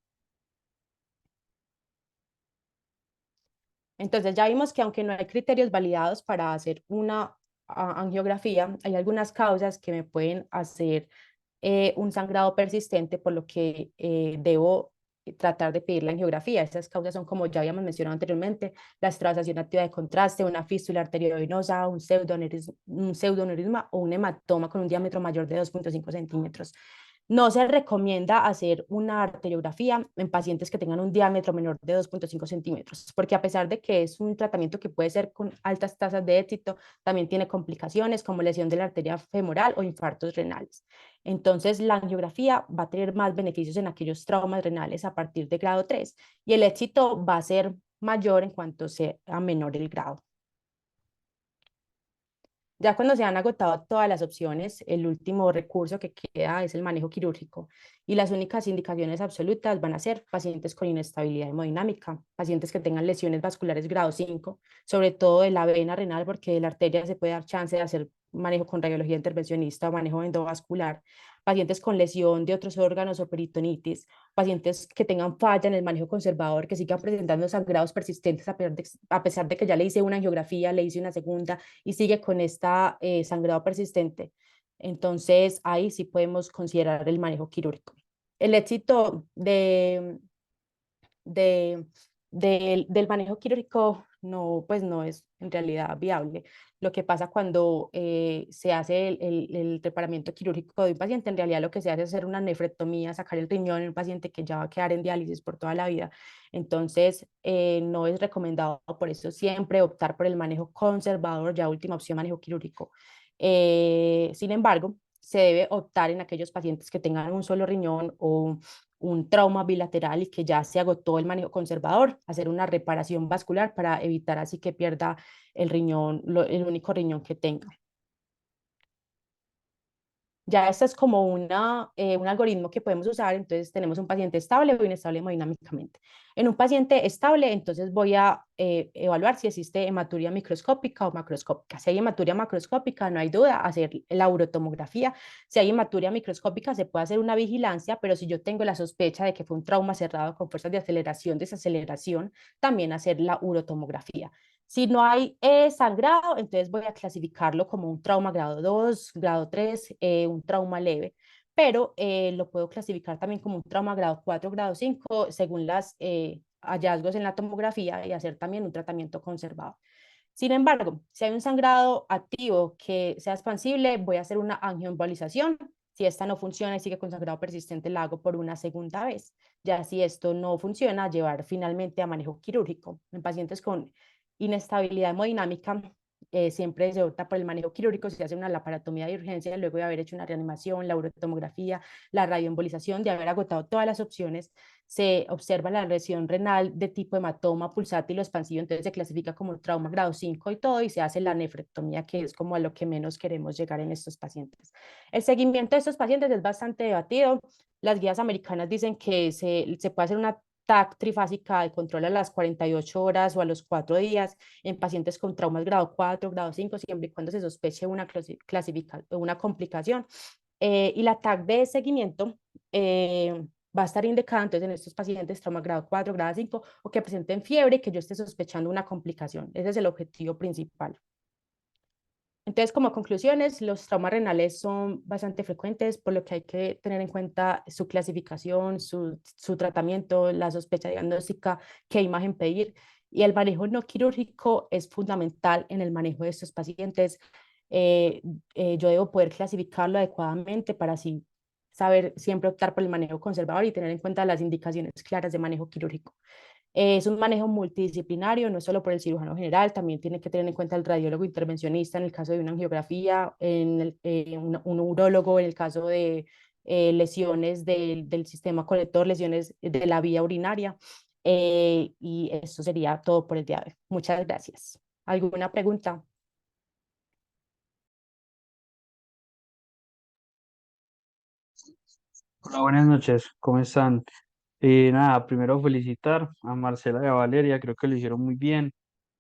Entonces ya vimos que aunque no hay criterios validados para hacer una angiografía, hay algunas causas que me pueden hacer un sangrado persistente, por lo que debo tratar de pedir la angiografía. Esas causas son, como ya habíamos mencionado anteriormente, la extravasación activa de contraste, una fístula arteriovenosa, un pseudoneurisma o un hematoma con un diámetro mayor de 2,5 centímetros. No se recomienda hacer una arteriografía en pacientes que tengan un diámetro menor de 2,5 centímetros, porque a pesar de que es un tratamiento que puede ser con altas tasas de éxito, también tiene complicaciones como lesión de la arteria femoral o infartos renales. Entonces, la angiografía va a tener más beneficios en aquellos traumas renales a partir de grado 3 y el éxito va a ser mayor en cuanto sea menor el grado. Ya cuando se han agotado todas las opciones, el último recurso que queda es el manejo quirúrgico y las únicas indicaciones absolutas van a ser pacientes con inestabilidad hemodinámica, pacientes que tengan lesiones vasculares grado 5, sobre todo de la vena renal, porque de la arteria se puede dar chance de hacer manejo con radiología intervencionista o manejo endovascular, pacientes con lesión de otros órganos o peritonitis, pacientes que tengan falla en el manejo conservador, que sigan presentando sangrados persistentes a pesar de que ya le hice una angiografía, le hice una segunda y sigue con esta sangrado persistente. Entonces, ahí sí podemos considerar el manejo quirúrgico. El éxito de, del manejo quirúrgico no, pues no es en realidad viable. Lo que pasa cuando se hace el reparamiento quirúrgico de un paciente, en realidad lo que se hace es hacer una nefrectomía, sacar el riñón en un paciente que ya va a quedar en diálisis por toda la vida. Entonces, no es recomendado, por eso siempre optar por el manejo conservador, ya última opción, manejo quirúrgico. Sin embargo, se debe optar en aquellos pacientes que tengan un solo riñón o un trauma bilateral y que ya se agotó el manejo conservador, hacer una reparación vascular para evitar así que pierda el riñón, el único riñón que tenga. Ya este es como un algoritmo que podemos usar, entonces tenemos un paciente estable o inestable hemodinámicamente. En un paciente estable, entonces voy a evaluar si existe hematuria microscópica o macroscópica. Si hay hematuria macroscópica, no hay duda, hacer la urotomografía. Si hay hematuria microscópica, se puede hacer una vigilancia, pero si yo tengo la sospecha de que fue un trauma cerrado con fuerzas de aceleración, desaceleración, también hacer la urotomografía. Si no hay sangrado, entonces voy a clasificarlo como un trauma grado 2, grado 3, un trauma leve, pero lo puedo clasificar también como un trauma grado 4, grado 5, según los hallazgos en la tomografía y hacer también un tratamiento conservado. Sin embargo, si hay un sangrado activo que sea expansible, voy a hacer una angioembolización. Si esta no funciona y sigue con sangrado persistente, la hago por una segunda vez. Ya si esto no funciona, llevar finalmente a manejo quirúrgico. En pacientes con inestabilidad hemodinámica, siempre se opta por el manejo quirúrgico, se hace una laparotomía de urgencia luego de haber hecho una reanimación, la urotomografía, la radioembolización, de haber agotado todas las opciones, se observa la lesión renal de tipo hematoma pulsátil o expansivo, entonces se clasifica como trauma grado 5 y todo, y se hace la nefrectomía, que es como a lo que menos queremos llegar en estos pacientes. El seguimiento de estos pacientes es bastante debatido. Las guías americanas dicen que se puede hacer una TAC trifásica de control a las 48 horas o a los 4 días en pacientes con traumas grado 4, grado 5, siempre y cuando se sospeche una complicación. Y la TAC de seguimiento va a estar indicada entonces en estos pacientes trauma grado 4, grado 5 o que presenten fiebre y que yo esté sospechando una complicación. Ese es el objetivo principal. Entonces, como conclusiones, los traumas renales son bastante frecuentes, por lo que hay que tener en cuenta su clasificación, su tratamiento, la sospecha diagnóstica, qué imagen pedir. Y el manejo no quirúrgico es fundamental en el manejo de estos pacientes. Eh, yo debo poder clasificarlo adecuadamente para así saber siempre optar por el manejo conservador y tener en cuenta las indicaciones claras de manejo quirúrgico. Es un manejo multidisciplinario, no es solo por el cirujano general, también tiene que tener en cuenta el radiólogo intervencionista en el caso de una angiografía, un urólogo en el caso de lesiones del sistema colector, lesiones de la vía urinaria. Y eso sería todo por el día de hoy. Muchas gracias. ¿Alguna pregunta? Hola, buenas noches, ¿cómo están? Nada, primero felicitar a Marcela y a Valeria, creo que lo hicieron muy bien.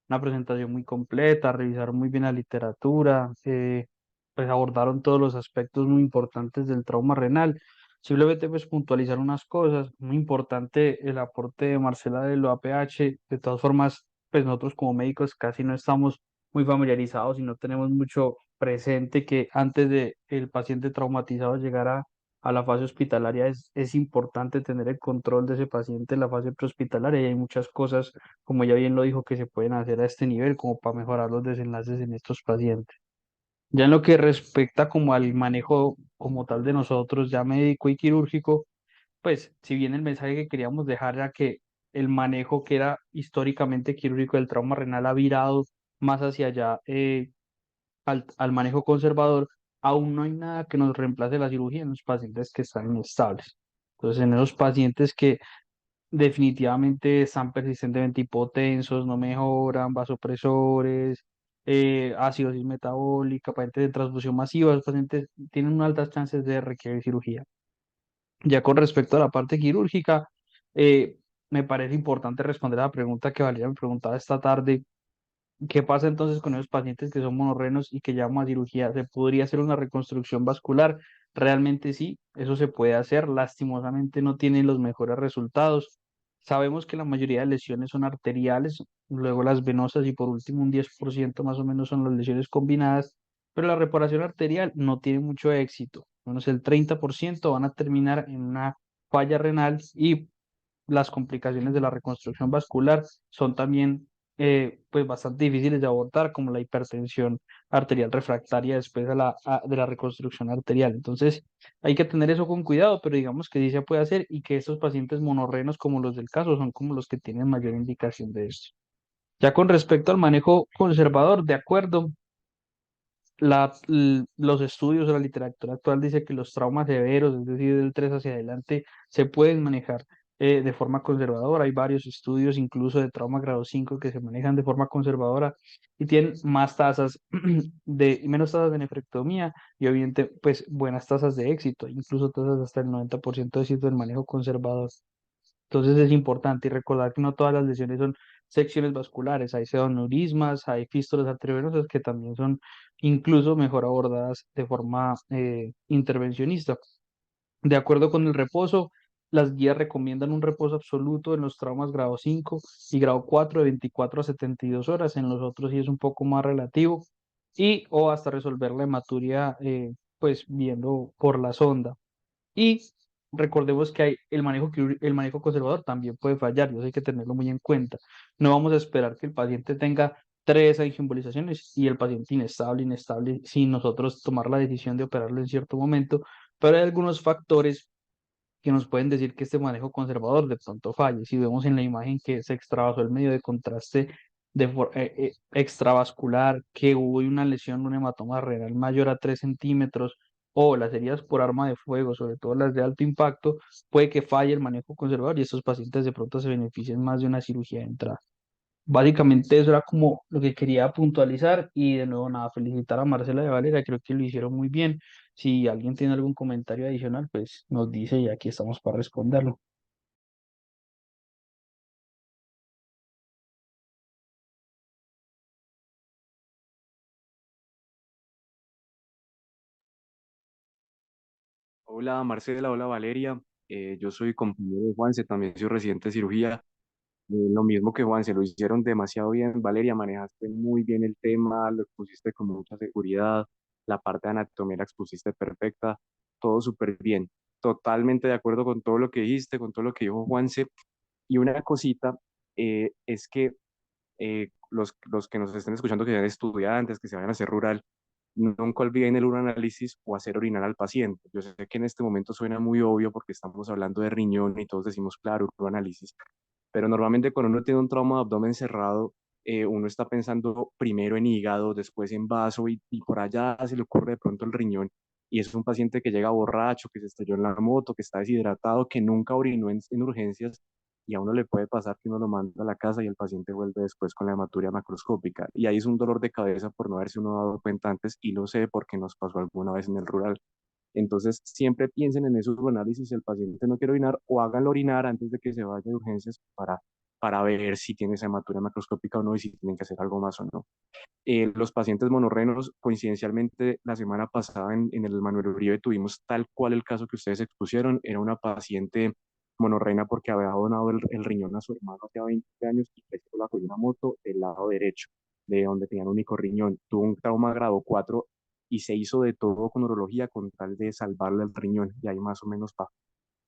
una presentación muy completa, revisaron muy bien la literatura, pues abordaron todos los aspectos muy importantes del trauma renal. Simplemente pues puntualizar unas cosas, muy importante el aporte de Marcela de lo APH. De todas formas, pues nosotros como médicos casi no estamos muy familiarizados y no tenemos mucho presente que antes de el paciente traumatizado llegara a la fase hospitalaria es importante tener el control de ese paciente en la fase prehospitalaria, y hay muchas cosas, como ya bien lo dijo, que se pueden hacer a este nivel como para mejorar los desenlaces en estos pacientes. Ya en lo que respecta como al manejo como tal de nosotros, ya médico y quirúrgico, pues si bien el mensaje que queríamos dejar era que el manejo que era históricamente quirúrgico del trauma renal ha virado más hacia allá, al manejo conservador, aún no hay nada que nos reemplace la cirugía en los pacientes que están inestables. Entonces, en esos pacientes que definitivamente están persistentemente hipotensos, no mejoran, vasopresores, acidosis metabólica, pacientes de transfusión masiva, los pacientes tienen altas chances de requerir cirugía. Ya con respecto a la parte quirúrgica, eh, me parece importante responder a la pregunta que Valeria me preguntaba esta tarde. ¿Qué pasa entonces con esos pacientes que son monorrenos y que llaman a cirugía? ¿Se podría hacer una reconstrucción vascular? Realmente sí, eso se puede hacer. Lastimosamente no tienen los mejores resultados. Sabemos que la mayoría de lesiones son arteriales, luego las venosas y por último un 10% más o menos son las lesiones combinadas, pero la reparación arterial no tiene mucho éxito. Menos el 30% van a terminar en una falla renal, y las complicaciones de la reconstrucción vascular son también pues bastante difíciles de abordar, como la hipertensión arterial refractaria después de la reconstrucción arterial. Entonces, hay que tener eso con cuidado, pero digamos que sí se puede hacer, y que estos pacientes monorrenos, como los del caso, son como los que tienen mayor indicación de esto. Ya con respecto al manejo conservador, de acuerdo, los estudios o la literatura actual dice que los traumas severos, es decir, del 3 hacia adelante, se pueden manejar de forma conservadora. Hay varios estudios, incluso de trauma grado 5, que se manejan de forma conservadora y tienen más tasas menos tasas de nefrectomía y obviamente pues buenas tasas de éxito, incluso tasas hasta el 90% de éxito del manejo conservador. Entonces es importante recordar que no todas las lesiones son secciones vasculares, hay pseudoneurismas, hay fístulas arteriovenosas que también son incluso mejor abordadas de forma intervencionista. De acuerdo con el reposo, las guías recomiendan un reposo absoluto en los traumas grado 5 y grado 4 de 24 a 72 horas, en los otros sí es un poco más relativo, y o hasta resolver la hematuria pues viendo por la sonda. Y recordemos que el manejo conservador también puede fallar, y eso hay que tenerlo muy en cuenta. No vamos a esperar que el paciente tenga tres angioembolizaciones y el paciente inestable, sin nosotros tomar la decisión de operarlo en cierto momento, pero hay algunos factores que nos pueden decir que este manejo conservador de pronto falle. Si vemos en la imagen que se extravasó el medio de contraste extravascular, que hubo una lesión, un hematoma renal mayor a 3 centímetros, o las heridas por arma de fuego, sobre todo las de alto impacto, puede que falle el manejo conservador y estos pacientes de pronto se beneficien más de una cirugía de entrada. Básicamente eso era como lo que quería puntualizar, y de nuevo nada, felicitar a Marcela de Valera, creo que lo hicieron muy bien. Si alguien tiene algún comentario adicional, pues nos dice y aquí estamos para responderlo. Hola Marcela, hola Valeria. Yo soy compañero de Juanse, también soy residente de cirugía. Lo mismo que Juanse, lo hicieron demasiado bien. Valeria, manejaste muy bien el tema, lo expusiste con mucha seguridad, la parte de anatomía la expusiste perfecta, todo súper bien. Totalmente de acuerdo con todo lo que dijiste, con todo lo que dijo Juanse. Y una cosita es que los que nos estén escuchando, que sean estudiantes, que se vayan a hacer rural, nunca olviden el uroanálisis o hacer orinar al paciente. Yo sé que en este momento suena muy obvio porque estamos hablando de riñón y todos decimos, claro, uroanálisis, pero normalmente cuando uno tiene un trauma de abdomen cerrado, uno está pensando primero en hígado, después en vaso y por allá se le ocurre de pronto el riñón. Y es un paciente que llega borracho, que se estrelló en la moto, que está deshidratado, que nunca orinó en urgencias, y a uno le puede pasar que uno lo manda a la casa y el paciente vuelve después con la hematuria macroscópica. Y ahí es un dolor de cabeza por no haberse uno dado cuenta antes, y lo sé porque nos pasó alguna vez en el rural. Entonces, siempre piensen en esos análisis, si el paciente no quiere orinar, o háganlo orinar antes de que se vaya de urgencias para ver si tiene esa hematuria macroscópica o no y si tienen que hacer algo más o no. Los pacientes monorrenos, coincidencialmente, la semana pasada en el Manuel Uribe tuvimos tal cual el caso que ustedes expusieron. Era una paciente monorrena porque había donado el riñón a su hermano hace 20 años y se la cogió una moto del lado derecho, de donde tenía un único riñón. Tuvo un trauma grado 4 y se hizo de todo con urología con tal de salvarle el riñón. Y ahí más o menos pasó.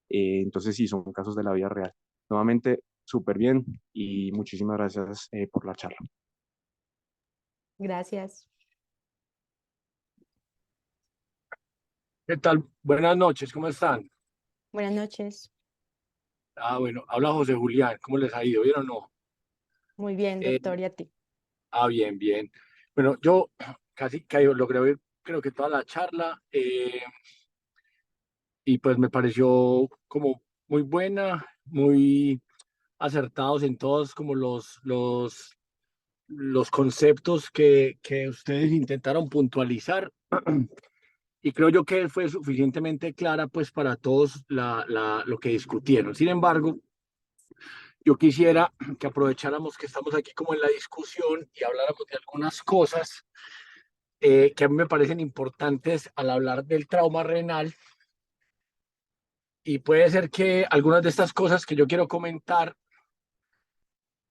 Entonces sí, son casos de la vida real. Nuevamente, súper bien y muchísimas gracias por la charla. Gracias. ¿Qué tal? Buenas noches, ¿cómo están? Buenas noches. Bueno, habla José Julián, ¿cómo les ha ido? ¿Bien o no? Muy bien, Eh, doctor, ¿y a ti? Bien, bien. Bueno, yo casi que logré oír, creo que toda la charla, y pues me pareció como muy buena, muy acertados en todos como los conceptos que ustedes intentaron puntualizar. Y creo yo que fue suficientemente clara pues para todos lo que discutieron. Sin embargo, yo quisiera que aprovecháramos que estamos aquí como en la discusión y habláramos de algunas cosas que a mí me parecen importantes al hablar del trauma renal. Y puede ser que algunas de estas cosas que yo quiero comentar,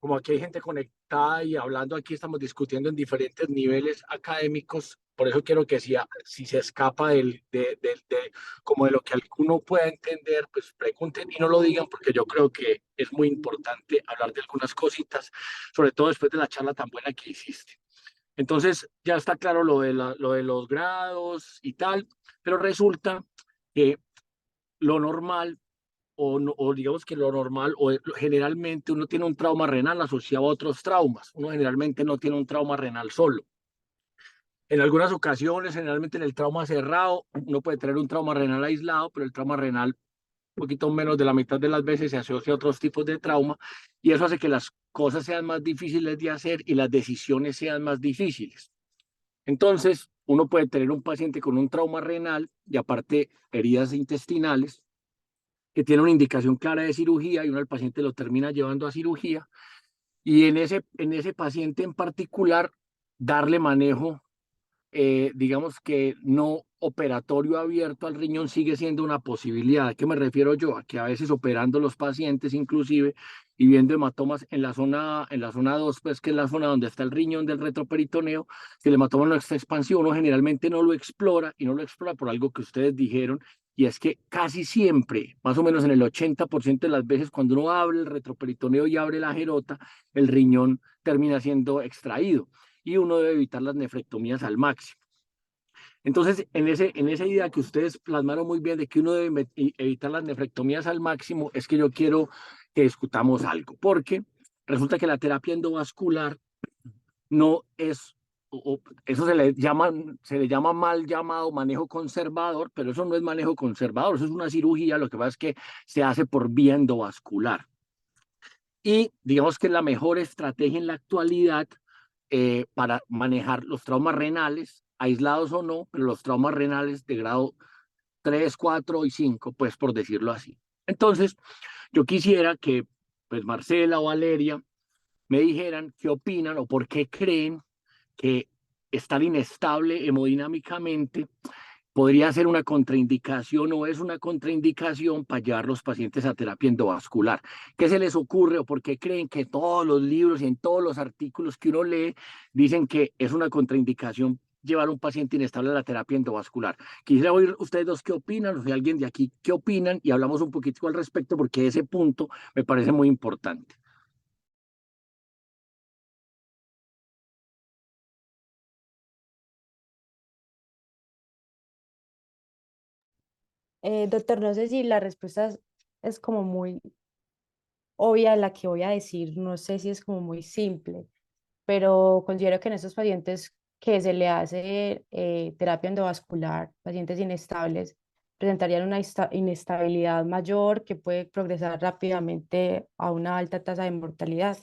como aquí hay gente conectada y hablando aquí, estamos discutiendo en diferentes niveles académicos. Por eso quiero que si se escapa como de lo que alguno pueda entender, pues pregunten y no lo digan, porque yo creo que es muy importante hablar de algunas cositas, sobre todo después de la charla tan buena que hiciste. Entonces, ya está claro lo de los grados y tal, pero resulta que lo normal o digamos que lo normal, generalmente uno tiene un trauma renal asociado a otros traumas. Uno generalmente no tiene un trauma renal solo. En algunas ocasiones, generalmente en el trauma cerrado, uno puede tener un trauma renal aislado, pero el trauma renal, un poquito menos de la mitad de las veces, se asocia a otros tipos de trauma y eso hace que las cosas sean más difíciles de hacer y las decisiones sean más difíciles. Entonces, uno puede tener un paciente con un trauma renal y aparte heridas intestinales que tiene una indicación clara de cirugía y uno al paciente lo termina llevando a cirugía y en ese paciente en particular darle manejo, digamos que no operatorio abierto al riñón sigue siendo una posibilidad. ¿A qué me refiero yo? A que a veces operando los pacientes inclusive y viendo hematomas en la zona 2 pues que es la zona donde está el riñón del retroperitoneo, si el hematoma no está expansivo, uno generalmente no lo explora y no lo explora por algo que ustedes dijeron, y es que casi siempre, más o menos en el 80% de las veces, cuando uno abre el retroperitoneo y abre la gerota, el riñón termina siendo extraído y uno debe evitar las nefrectomías al máximo. Entonces, en esa idea que ustedes plasmaron muy bien de que uno debe evitar las nefrectomías al máximo, es que yo quiero que discutamos algo, porque resulta que la terapia endovascular no es, eso se le llama mal llamado manejo conservador, pero eso no es manejo conservador, eso es una cirugía, lo que pasa es que se hace por vía endovascular. Y digamos que la mejor estrategia en la actualidad para manejar los traumas renales, aislados o no, pero los traumas renales de grado 3, 4 y 5, pues por decirlo así. Entonces, yo quisiera que pues Marcela o Valeria me dijeran qué opinan o por qué creen que estar inestable hemodinámicamente podría ser una contraindicación o es una contraindicación para llevar los pacientes a terapia endovascular. ¿Qué se les ocurre o por qué creen que todos los libros y en todos los artículos que uno lee dicen que es una contraindicación llevar a un paciente inestable a la terapia endovascular? Quisiera oír ustedes dos qué opinan, o si alguien de aquí qué opinan y hablamos un poquito al respecto porque ese punto me parece muy importante. Doctor, no sé si la respuesta es como muy obvia la que voy a decir, no sé si es como muy simple, pero considero que en estos pacientes que se le hace terapia endovascular, pacientes inestables, presentarían una inestabilidad mayor que puede progresar rápidamente a una alta tasa de mortalidad.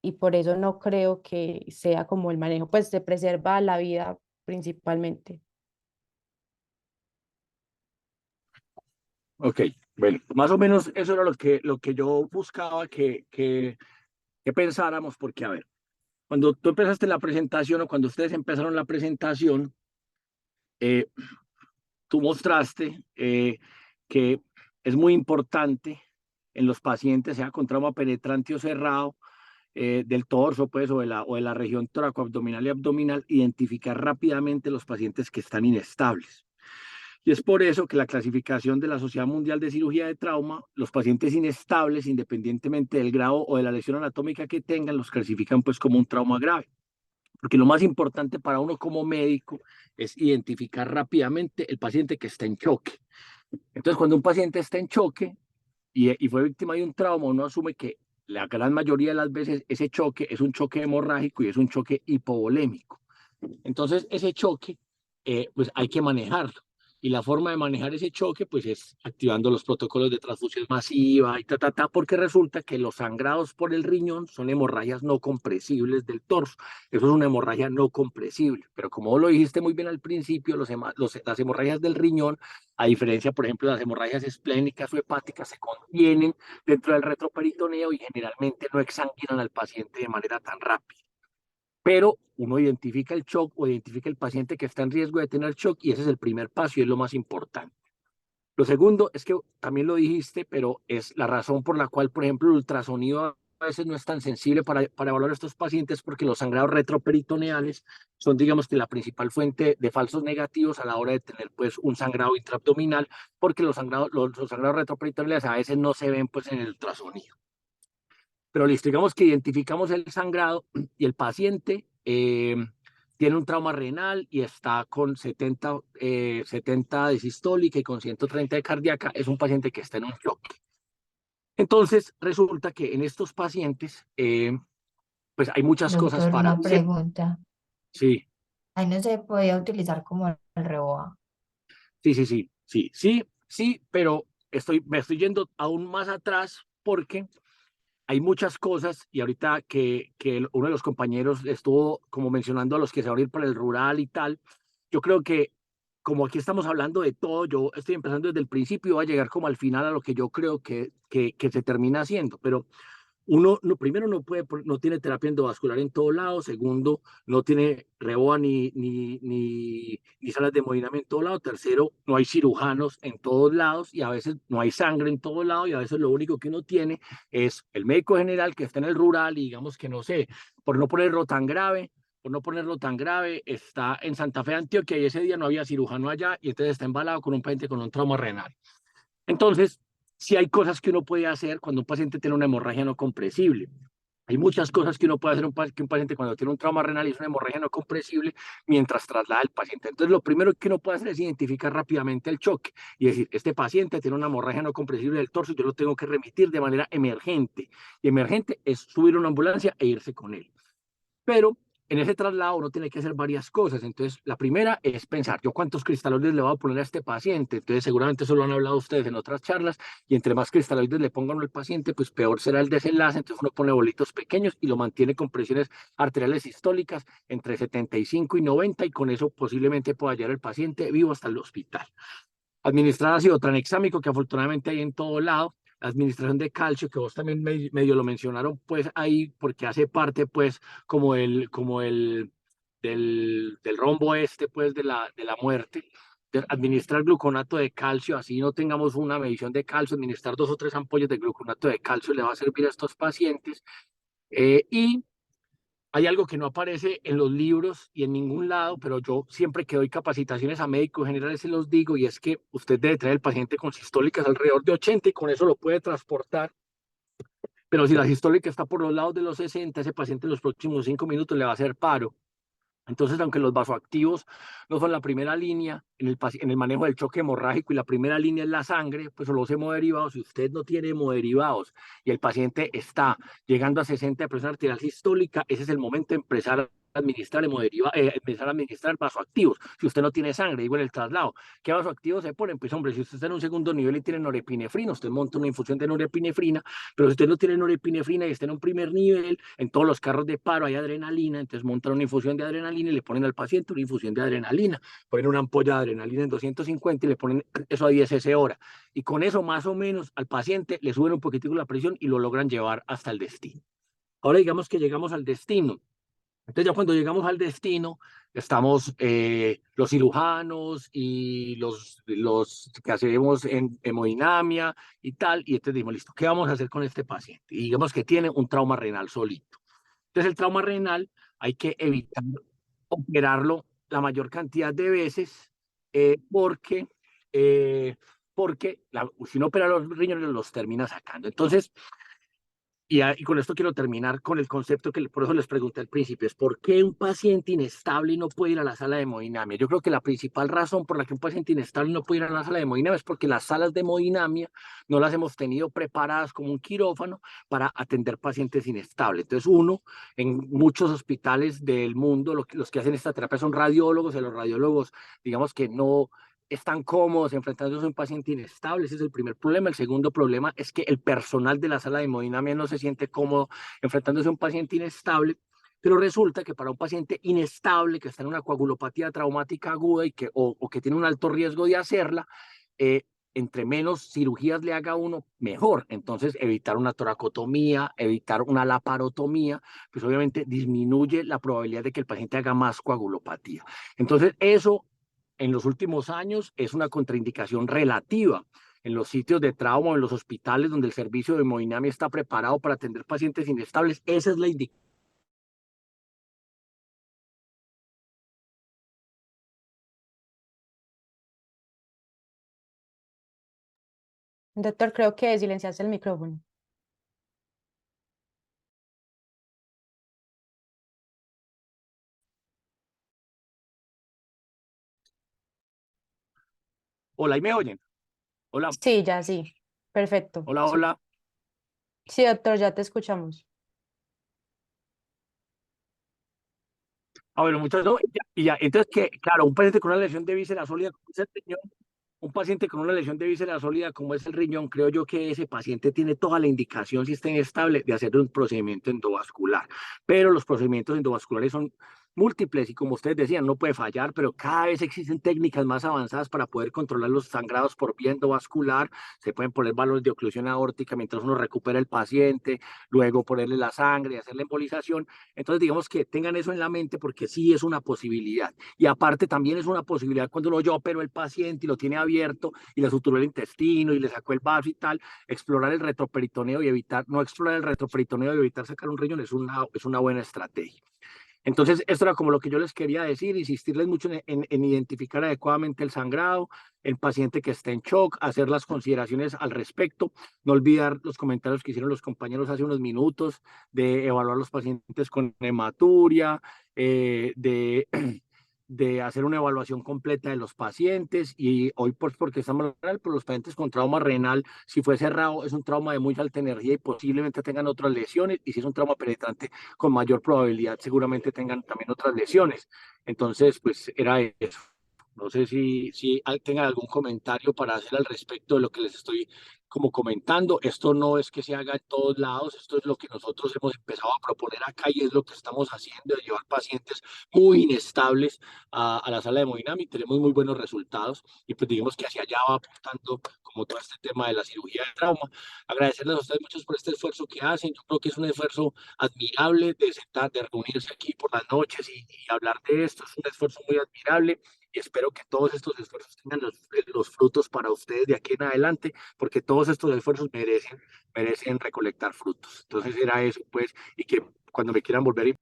Y por eso no creo que sea como el manejo, pues se preserva la vida principalmente. Ok, bueno, más o menos eso era lo que yo buscaba que que pensáramos, porque a ver, cuando tú empezaste la presentación o cuando ustedes empezaron la presentación, eh, tú mostraste que es muy importante en los pacientes, sea con trauma penetrante o cerrado, del torso, pues, o de la región toracoabdominal y abdominal, identificar rápidamente los pacientes que están inestables. Y es por eso que la clasificación de la Sociedad Mundial de Cirugía de Trauma, los pacientes inestables, independientemente del grado o de la lesión anatómica que tengan, los clasifican pues como un trauma grave. Porque lo más importante para uno como médico es identificar rápidamente el paciente que está en choque. Entonces, cuando un paciente está en choque y fue víctima de un trauma, uno asume que la gran mayoría de las veces ese choque es un choque hemorrágico y es un choque hipovolémico. Entonces, ese choque, pues hay que manejarlo. Y la forma de manejar ese choque, pues es activando los protocolos de transfusión masiva y porque resulta que los sangrados por el riñón son hemorragias no compresibles del torso. Eso es una hemorragia no compresible. Pero como vos lo dijiste muy bien al principio, las hemorragias del riñón, a diferencia, por ejemplo, de las hemorragias esplénicas o hepáticas, se contienen dentro del retroperitoneo y generalmente no exsanguinan al paciente de manera tan rápida. Pero uno identifica el shock o identifica el paciente que está en riesgo de tener shock y ese es el primer paso y es lo más importante. Lo segundo es que también lo dijiste, pero es la razón por la cual, por ejemplo, el ultrasonido a veces no es tan sensible para evaluar a estos pacientes porque los sangrados retroperitoneales son, digamos, que la principal fuente de falsos negativos a la hora de tener, pues, un sangrado intraabdominal, porque los sangrados retroperitoneales a veces no se ven, pues, en el ultrasonido. Pero listo, digamos que identificamos el sangrado y el paciente tiene un trauma renal y está con 70 de sistólica y con 130 de cardíaca, es un paciente que está en un shock. Entonces, resulta que en estos pacientes, pues hay muchas cosas Doctor, para una hacer. pregunta. Sí, Ahí no se podía utilizar como el REBOA. sí, pero me estoy yendo aún más atrás porque hay muchas cosas y ahorita que uno de los compañeros estuvo como mencionando a los que se van a ir para el rural y tal, yo creo que como aquí estamos hablando de todo, yo estoy empezando desde el principio, voy a llegar como al final a lo que yo creo que se termina haciendo, pero uno, no, primero, no tiene terapia endovascular en todo lado. Segundo, no tiene REBOA ni salas de hemodinamia en todo lado. Tercero, no hay cirujanos en todos lados y a veces no hay sangre en todo lado y a veces lo único que uno tiene es el médico general que está en el rural y digamos que no sé, por no ponerlo tan grave, está en Santa Fe, Antioquia y ese día no había cirujano allá y entonces está embalado con un paciente con un trauma renal. Entonces, sí hay cosas que uno puede hacer cuando un paciente tiene una hemorragia no compresible. Hay muchas cosas que uno puede hacer que un paciente cuando tiene un trauma renal y es una hemorragia no compresible mientras traslada al paciente. Entonces, lo primero que uno puede hacer es identificar rápidamente el choque y decir, este paciente tiene una hemorragia no compresible del torso, yo lo tengo que remitir de manera emergente. Y emergente es subir a una ambulancia e irse con él. Pero en ese traslado uno tiene que hacer varias cosas. Entonces, la primera es pensar, ¿yo cuántos cristaloides le voy a poner a este paciente? Entonces, seguramente eso lo han hablado ustedes en otras charlas, y entre más cristaloides le pongan al paciente, pues peor será el desenlace. Entonces, uno pone bolitos pequeños y lo mantiene con presiones arteriales sistólicas entre 75 y 90, y con eso posiblemente pueda llegar el paciente vivo hasta el hospital. Administrar ácido tranexámico, que afortunadamente hay en todo lado. La administración de calcio, que vos también medio lo mencionaron, pues ahí, porque hace parte, pues, del rombo pues, de la muerte. Administrar gluconato de calcio, así no tengamos una medición de calcio, administrar 2 o 3 ampollas de gluconato de calcio le va a servir a estos pacientes. Y hay algo que no aparece en los libros y en ningún lado, pero yo siempre que doy capacitaciones a médicos generales se los digo, y es que usted debe traer el paciente con sistólicas alrededor de 80 y con eso lo puede transportar. Pero si la sistólica está por los lados de los 60, ese paciente en los próximos 5 minutos le va a hacer paro. Entonces, aunque los vasoactivos no son la primera línea en el manejo del choque hemorrágico y la primera línea es la sangre, pues son los hemoderivados. Si usted no tiene hemoderivados y el paciente está llegando a 60 de presión arterial sistólica, ese es el momento de empezar a administrar empezar a administrar vasoactivos. Si usted no tiene sangre, digo en el traslado, ¿qué vasoactivos se ponen? Pues hombre, si usted está en un segundo nivel y tiene norepinefrina, usted monta una infusión de norepinefrina, pero si usted no tiene norepinefrina y está en un primer nivel, en todos los carros de paro hay adrenalina, entonces montan una infusión de adrenalina y le ponen al paciente una infusión de adrenalina, ponen una ampolla de adrenalina en 250 y le ponen eso a 10 s hora, y con eso más o menos al paciente le suben un poquitico la presión y lo logran llevar hasta el destino. Ahora digamos que llegamos al destino. Entonces ya cuando llegamos al destino, estamos los cirujanos y los que hacemos en hemodinamia y tal, y entonces dijimos, listo, ¿qué vamos a hacer con este paciente? Y digamos que tiene un trauma renal solito. Entonces el trauma renal hay que evitar operarlo la mayor cantidad de veces porque, si no opera los riñones los termina sacando. Entonces, y con esto quiero terminar con el concepto que por eso les pregunté al principio, es ¿por qué un paciente inestable no puede ir a la sala de hemodinamia? Yo creo que la principal razón por la que un paciente inestable no puede ir a la sala de hemodinamia es porque las salas de hemodinamia no las hemos tenido preparadas como un quirófano para atender pacientes inestables. Entonces uno, en muchos hospitales del mundo, los que hacen esta terapia son radiólogos, y los radiólogos, digamos que no están cómodos enfrentándose a un paciente inestable. Ese es el primer problema. El segundo problema es que el personal de la sala de hemodinamia no se siente cómodo enfrentándose a un paciente inestable. Pero resulta que para un paciente inestable que está en una coagulopatía traumática aguda o que tiene un alto riesgo de hacerla, entre menos cirugías le haga uno, mejor. Entonces, evitar una toracotomía, evitar una laparotomía, pues obviamente disminuye la probabilidad de que el paciente haga más coagulopatía. Entonces, eso en los últimos años es una contraindicación relativa. En los sitios de trauma o en los hospitales donde el servicio de hemodinamia está preparado para atender pacientes inestables, esa es la indicación. Doctor, creo que silenciaste el micrófono. Hola, ¿y me oyen? Hola, Sí, ya sí. Perfecto. hola, Sí. hola. Sí, doctor, ya te escuchamos. Bueno, muchas gracias. Entonces, claro, un paciente con una lesión de víscera sólida, como es el riñón, un paciente con una lesión de víscera sólida, como es el riñón, creo yo que ese paciente tiene toda la indicación, si está inestable, de hacer un procedimiento endovascular. Pero los procedimientos endovasculares son múltiples y como ustedes decían, no puede fallar, pero cada vez existen técnicas más avanzadas para poder controlar los sangrados por vía endovascular. Se pueden poner valores de oclusión aórtica mientras uno recupera el paciente, luego ponerle la sangre y hacer la embolización. Entonces, digamos que tengan eso en la mente porque sí es una posibilidad. Y aparte también es una posibilidad cuando uno yo opero el paciente y lo tiene abierto y le suturó el intestino y le sacó el vaso y tal, explorar el retroperitoneo y evitar, no explorar el retroperitoneo y evitar sacar un riñón es una buena estrategia. Entonces, esto era como lo que yo les quería decir, insistirles mucho en identificar adecuadamente el sangrado, el paciente que está en shock, hacer las consideraciones al respecto, no olvidar los comentarios que hicieron los compañeros hace unos minutos de evaluar los pacientes con hematuria, de de hacer una evaluación completa de los pacientes y hoy pues porque estamos renal, pues los pacientes con trauma renal, si fue cerrado, es un trauma de muy alta energía y posiblemente tengan otras lesiones y si es un trauma penetrante con mayor probabilidad seguramente tengan también otras lesiones. Entonces, pues era eso. No sé si tengan algún comentario para hacer al respecto de lo que les estoy como comentando. Esto no es que se haga en todos lados, esto es lo que nosotros hemos empezado a proponer acá y es lo que estamos haciendo, de llevar pacientes muy inestables a la sala de hemodinamia y tenemos muy buenos resultados y pues digamos que hacia allá va apuntando como todo este tema de la cirugía de trauma. Agradecerles a ustedes muchos por este esfuerzo que hacen, yo creo que es un esfuerzo admirable de sentar, de reunirse aquí por las noches y hablar de esto, es un esfuerzo muy admirable y espero que todos estos esfuerzos tengan los frutos para ustedes de aquí en adelante, porque todos estos esfuerzos merecen recolectar frutos. Entonces era eso, pues, y que cuando me quieran volver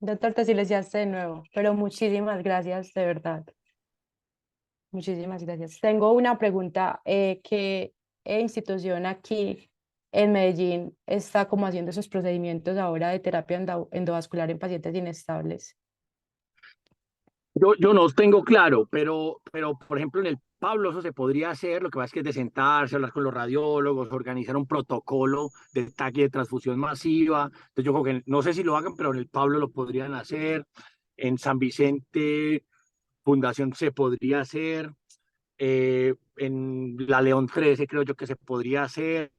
Doctor, te silenciaste de nuevo, pero muchísimas gracias, de verdad. Muchísimas gracias. Tengo una pregunta. ¿Qué institución aquí en Medellín está como haciendo esos procedimientos ahora de terapia endovascular en pacientes inestables? yo no tengo claro, pero por ejemplo en el Pablo eso se podría hacer, lo que pasa es que es de sentarse, hablar con los radiólogos, organizar un protocolo de TAC y de transfusión masiva. Entonces yo creo que no sé si lo hagan, pero en el Pablo lo podrían hacer. En San Vicente Fundación se podría hacer. En la León 13 creo yo que se podría hacer,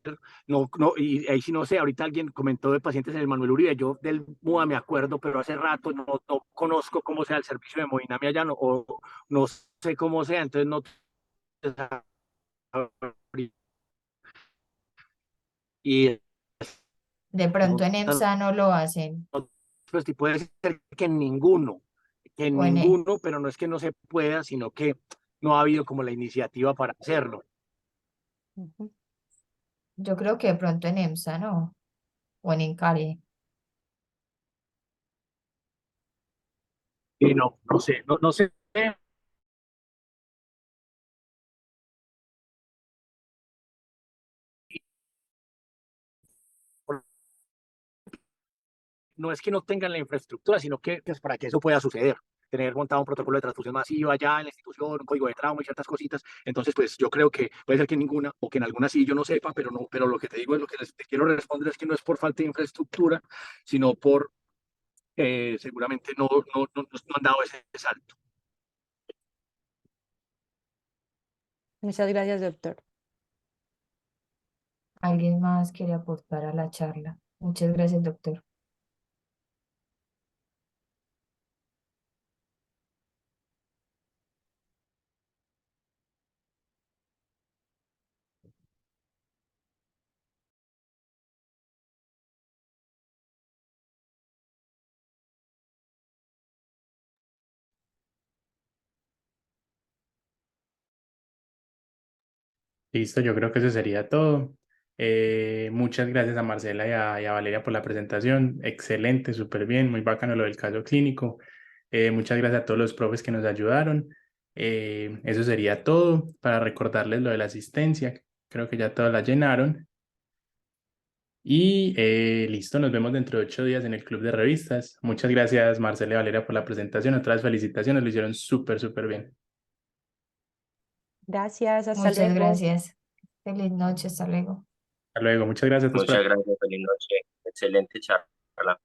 y ahí sí no sé, ahorita alguien comentó de pacientes en el Manuel Uribe, yo del MUA me acuerdo, pero hace rato no conozco cómo sea el servicio de hemodinamia allá, o no sé cómo sea, entonces no Y De pronto en EMSA no lo hacen, pues sí puede ser que en o en, ninguno, pero no es que no se pueda, sino que no ha habido como la iniciativa para hacerlo. Ujú. yo creo que de pronto en EMSA, ¿no? O en INCARE. Y no sé, no sé. No es que no tengan la infraestructura, sino que pues, para que eso pueda suceder, tener montado un protocolo de transfusión masiva allá en la institución, un código de trauma y ciertas cositas. Entonces, pues yo creo que puede ser que ninguna o que en alguna sí yo no sepa, pero no, pero lo que te digo es lo que te quiero responder es que no es por falta de infraestructura, sino por seguramente no han dado ese salto. Muchas gracias, doctor. ¿Alguien más quiere aportar a la charla? Muchas gracias, doctor. Listo, yo creo que eso sería todo. Muchas gracias a Marcela y a Valeria por la presentación. Excelente, súper bien, muy bacano lo del caso clínico. Muchas gracias a todos los profes que nos ayudaron. Eso sería todo para recordarles lo de la asistencia. Creo que ya todas la llenaron. Y listo, nos vemos dentro de 8 días en el Club de Revistas. Muchas gracias, Marcela y Valeria, por la presentación. Otras felicitaciones, lo hicieron súper, súper bien. Gracias, hasta Muchas luego. gracias. Feliz noche, hasta luego. Hasta luego, muchas gracias. Muchas gracias, feliz noche. Excelente charla.